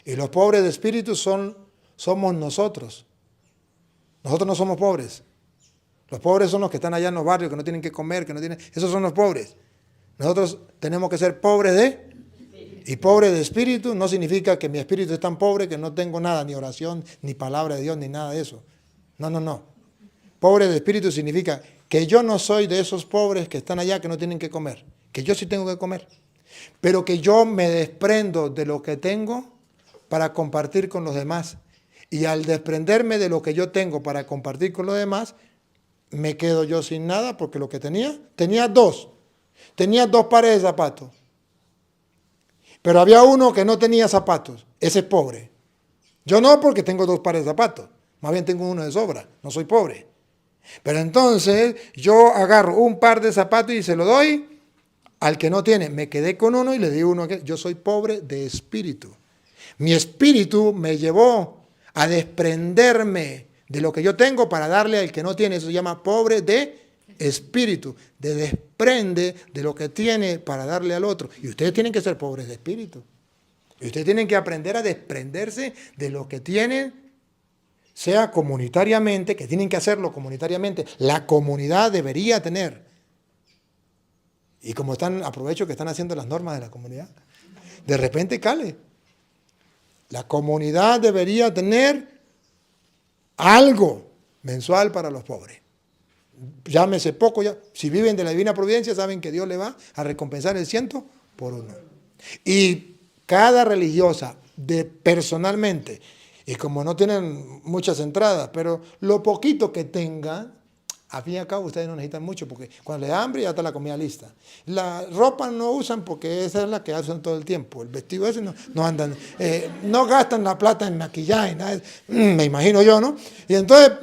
Y los pobres de espíritu somos nosotros. Nosotros no somos pobres. Los pobres son los que están allá en los barrios, que no tienen que comer, esos son los pobres. Nosotros tenemos que ser pobres de Y pobre de espíritu no significa que mi espíritu es tan pobre que no tengo nada, ni oración, ni palabra de Dios, ni nada de eso. No, no, no. Pobre de espíritu significa que yo no soy de esos pobres que están allá que no tienen que comer, que yo sí tengo que comer, pero que yo me desprendo de lo que tengo para compartir con los demás. Y al desprenderme de lo que yo tengo para compartir con los demás, me quedo yo sin nada porque lo que tenía dos pares de zapatos. Pero había uno que no tenía zapatos, ese es pobre. Yo no, porque tengo 2 pares de zapatos, más bien tengo uno de sobra, no soy pobre. Pero entonces yo agarro un par de zapatos y se lo doy al que no tiene. Me quedé con uno y le digo a uno que yo soy pobre de espíritu. Mi espíritu me llevó a desprenderme de lo que yo tengo para darle al que no tiene. Eso se llama pobre de espíritu. De desprende de lo que tiene para darle al otro. Y ustedes tienen que ser pobres de espíritu. Y ustedes tienen que aprender a desprenderse de lo que tienen, sea comunitariamente, que tienen que hacerlo comunitariamente. La comunidad debería tener. Y como aprovecho que están haciendo las normas de la comunidad. De repente cale. La comunidad debería tener algo mensual para los pobres. Llámese poco ya. Si viven de la divina providencia, saben que Dios le va a recompensar el 100 por 1. Y cada religiosa, personalmente, y como no tienen muchas entradas, pero lo poquito que tengan, al fin y al cabo ustedes no necesitan mucho, porque cuando les da hambre ya está la comida lista. La ropa no usan porque esa es la que usan todo el tiempo. El vestido ese no andan, no gastan la plata en maquillaje, nada, me imagino yo, ¿no? Y entonces,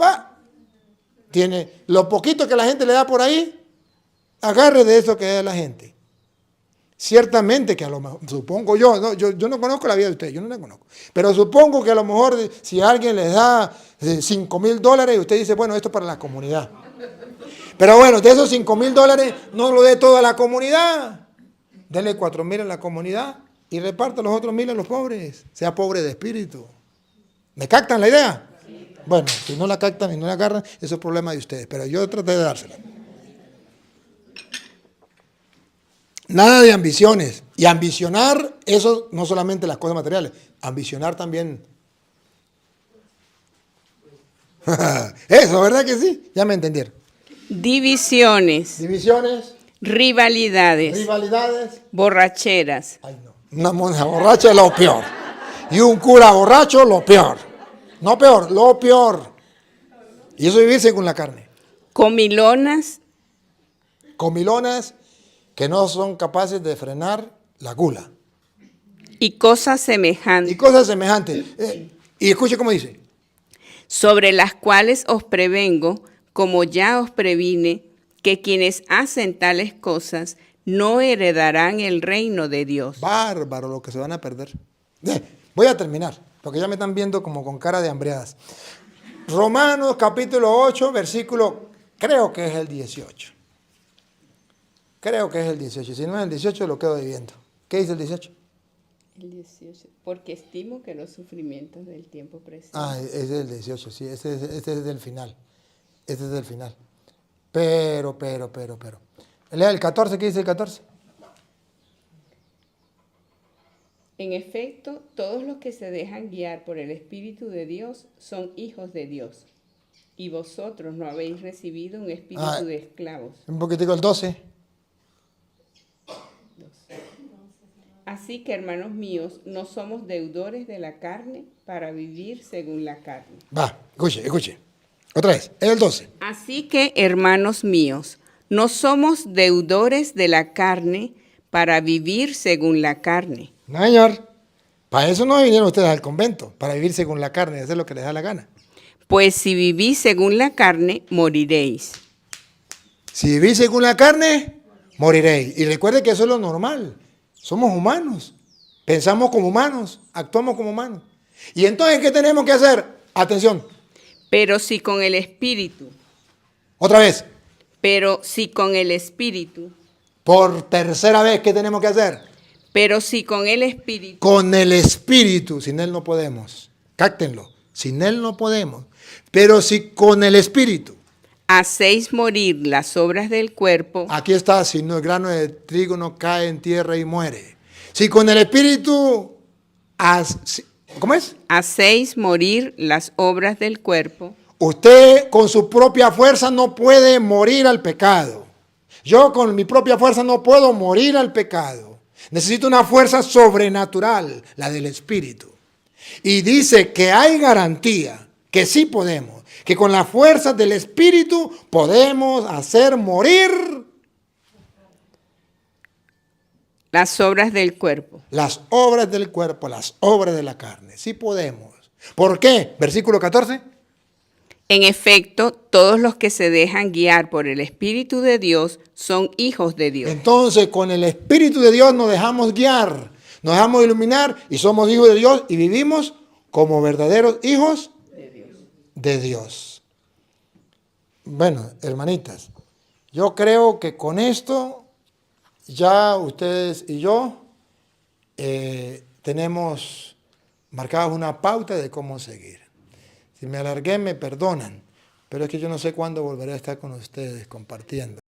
tiene lo poquito que la gente le da por ahí, agarre de eso que da la gente. Ciertamente que a lo mejor, supongo yo no conozco la vida de ustedes, yo no la conozco, pero supongo que a lo mejor si alguien les da $5,000 y usted dice, bueno, esto es para la comunidad. Pero bueno, de esos $5,000 no lo dé toda la comunidad. Denle 4,000 a la comunidad y reparta los otros 1,000 a los pobres. Sea pobre de espíritu. ¿Me captan la idea? Bueno, si no la captan y no la agarran, eso es problema de ustedes, pero yo traté de dársela. Nada de ambiciones. Y ambicionar, eso no solamente las cosas materiales, ambicionar también. Eso, ¿verdad que sí? Ya me entendieron. Divisiones, rivalidades, borracheras. Ay, no. Una monja borracha es lo peor. Y un cura borracho, lo peor. No peor, lo peor. Y eso es vivir según la carne. Comilonas que no son capaces de frenar la gula. y cosas semejantes. Y escuche cómo dice. Sobre las cuales os prevengo, como ya os previne, que quienes hacen tales cosas no heredarán el reino de Dios. Bárbaro lo que se van a perder. Voy a terminar, porque ya me están viendo como con cara de hambriadas. Romanos capítulo 8, versículo, creo que es el 18. Creo que es el 18. Si no es el 18, lo quedo debiendo. ¿Qué dice el 18? El 18. Porque estimo que los sufrimientos del tiempo presente. Ese es el 18, sí, este es del final. Este es del final. Pero. Lea el 14, ¿qué dice el 14? En efecto, todos los que se dejan guiar por el Espíritu de Dios son hijos de Dios. Y vosotros no habéis recibido un espíritu de esclavos. Un poquitico el 12. Así que, hermanos míos, no somos deudores de la carne para vivir según la carne. Escuche. Otra vez, es el 12. Así que, hermanos míos, no somos deudores de la carne para vivir según la carne. No, señor. Para eso no vinieron ustedes al convento, para vivir según la carne, hacer lo que les da la gana. Pues si vivís según la carne, moriréis. Si vivís según la carne, moriréis. Y recuerde que eso es lo normal. Somos humanos. Pensamos como humanos, actuamos como humanos. Y entonces, ¿qué tenemos que hacer? Atención. Pero si con el Espíritu. Otra vez. Pero si con el Espíritu. Por tercera vez, ¿qué tenemos que hacer? Pero si con el Espíritu. Con el Espíritu, sin Él no podemos. Cáctenlo. Sin Él no podemos. Pero si con el Espíritu. Hacéis morir las obras del cuerpo. Aquí está, si no, el grano de trigo no cae en tierra y muere. Si con el Espíritu, ¿cómo es? hacéis morir las obras del cuerpo, Usted con su propia fuerza no puede morir al pecado. Yo con mi propia fuerza no puedo morir al pecado. Necesito una fuerza sobrenatural, la del Espíritu. Y dice que hay garantía, que sí podemos, que con la fuerza del Espíritu podemos hacer morir las obras del cuerpo. las obras del cuerpo, las obras de la carne. Sí podemos. ¿Por qué? Versículo 14. En efecto, todos los que se dejan guiar por el Espíritu de Dios son hijos de Dios. Entonces, con el Espíritu de Dios nos dejamos guiar, nos dejamos iluminar y somos hijos de Dios y vivimos como verdaderos hijos de Dios. Bueno, hermanitas, yo creo que con esto ya ustedes y yo tenemos marcadas una pauta de cómo seguir. Si me alargué, me perdonan, pero es que yo no sé cuándo volveré a estar con ustedes compartiendo.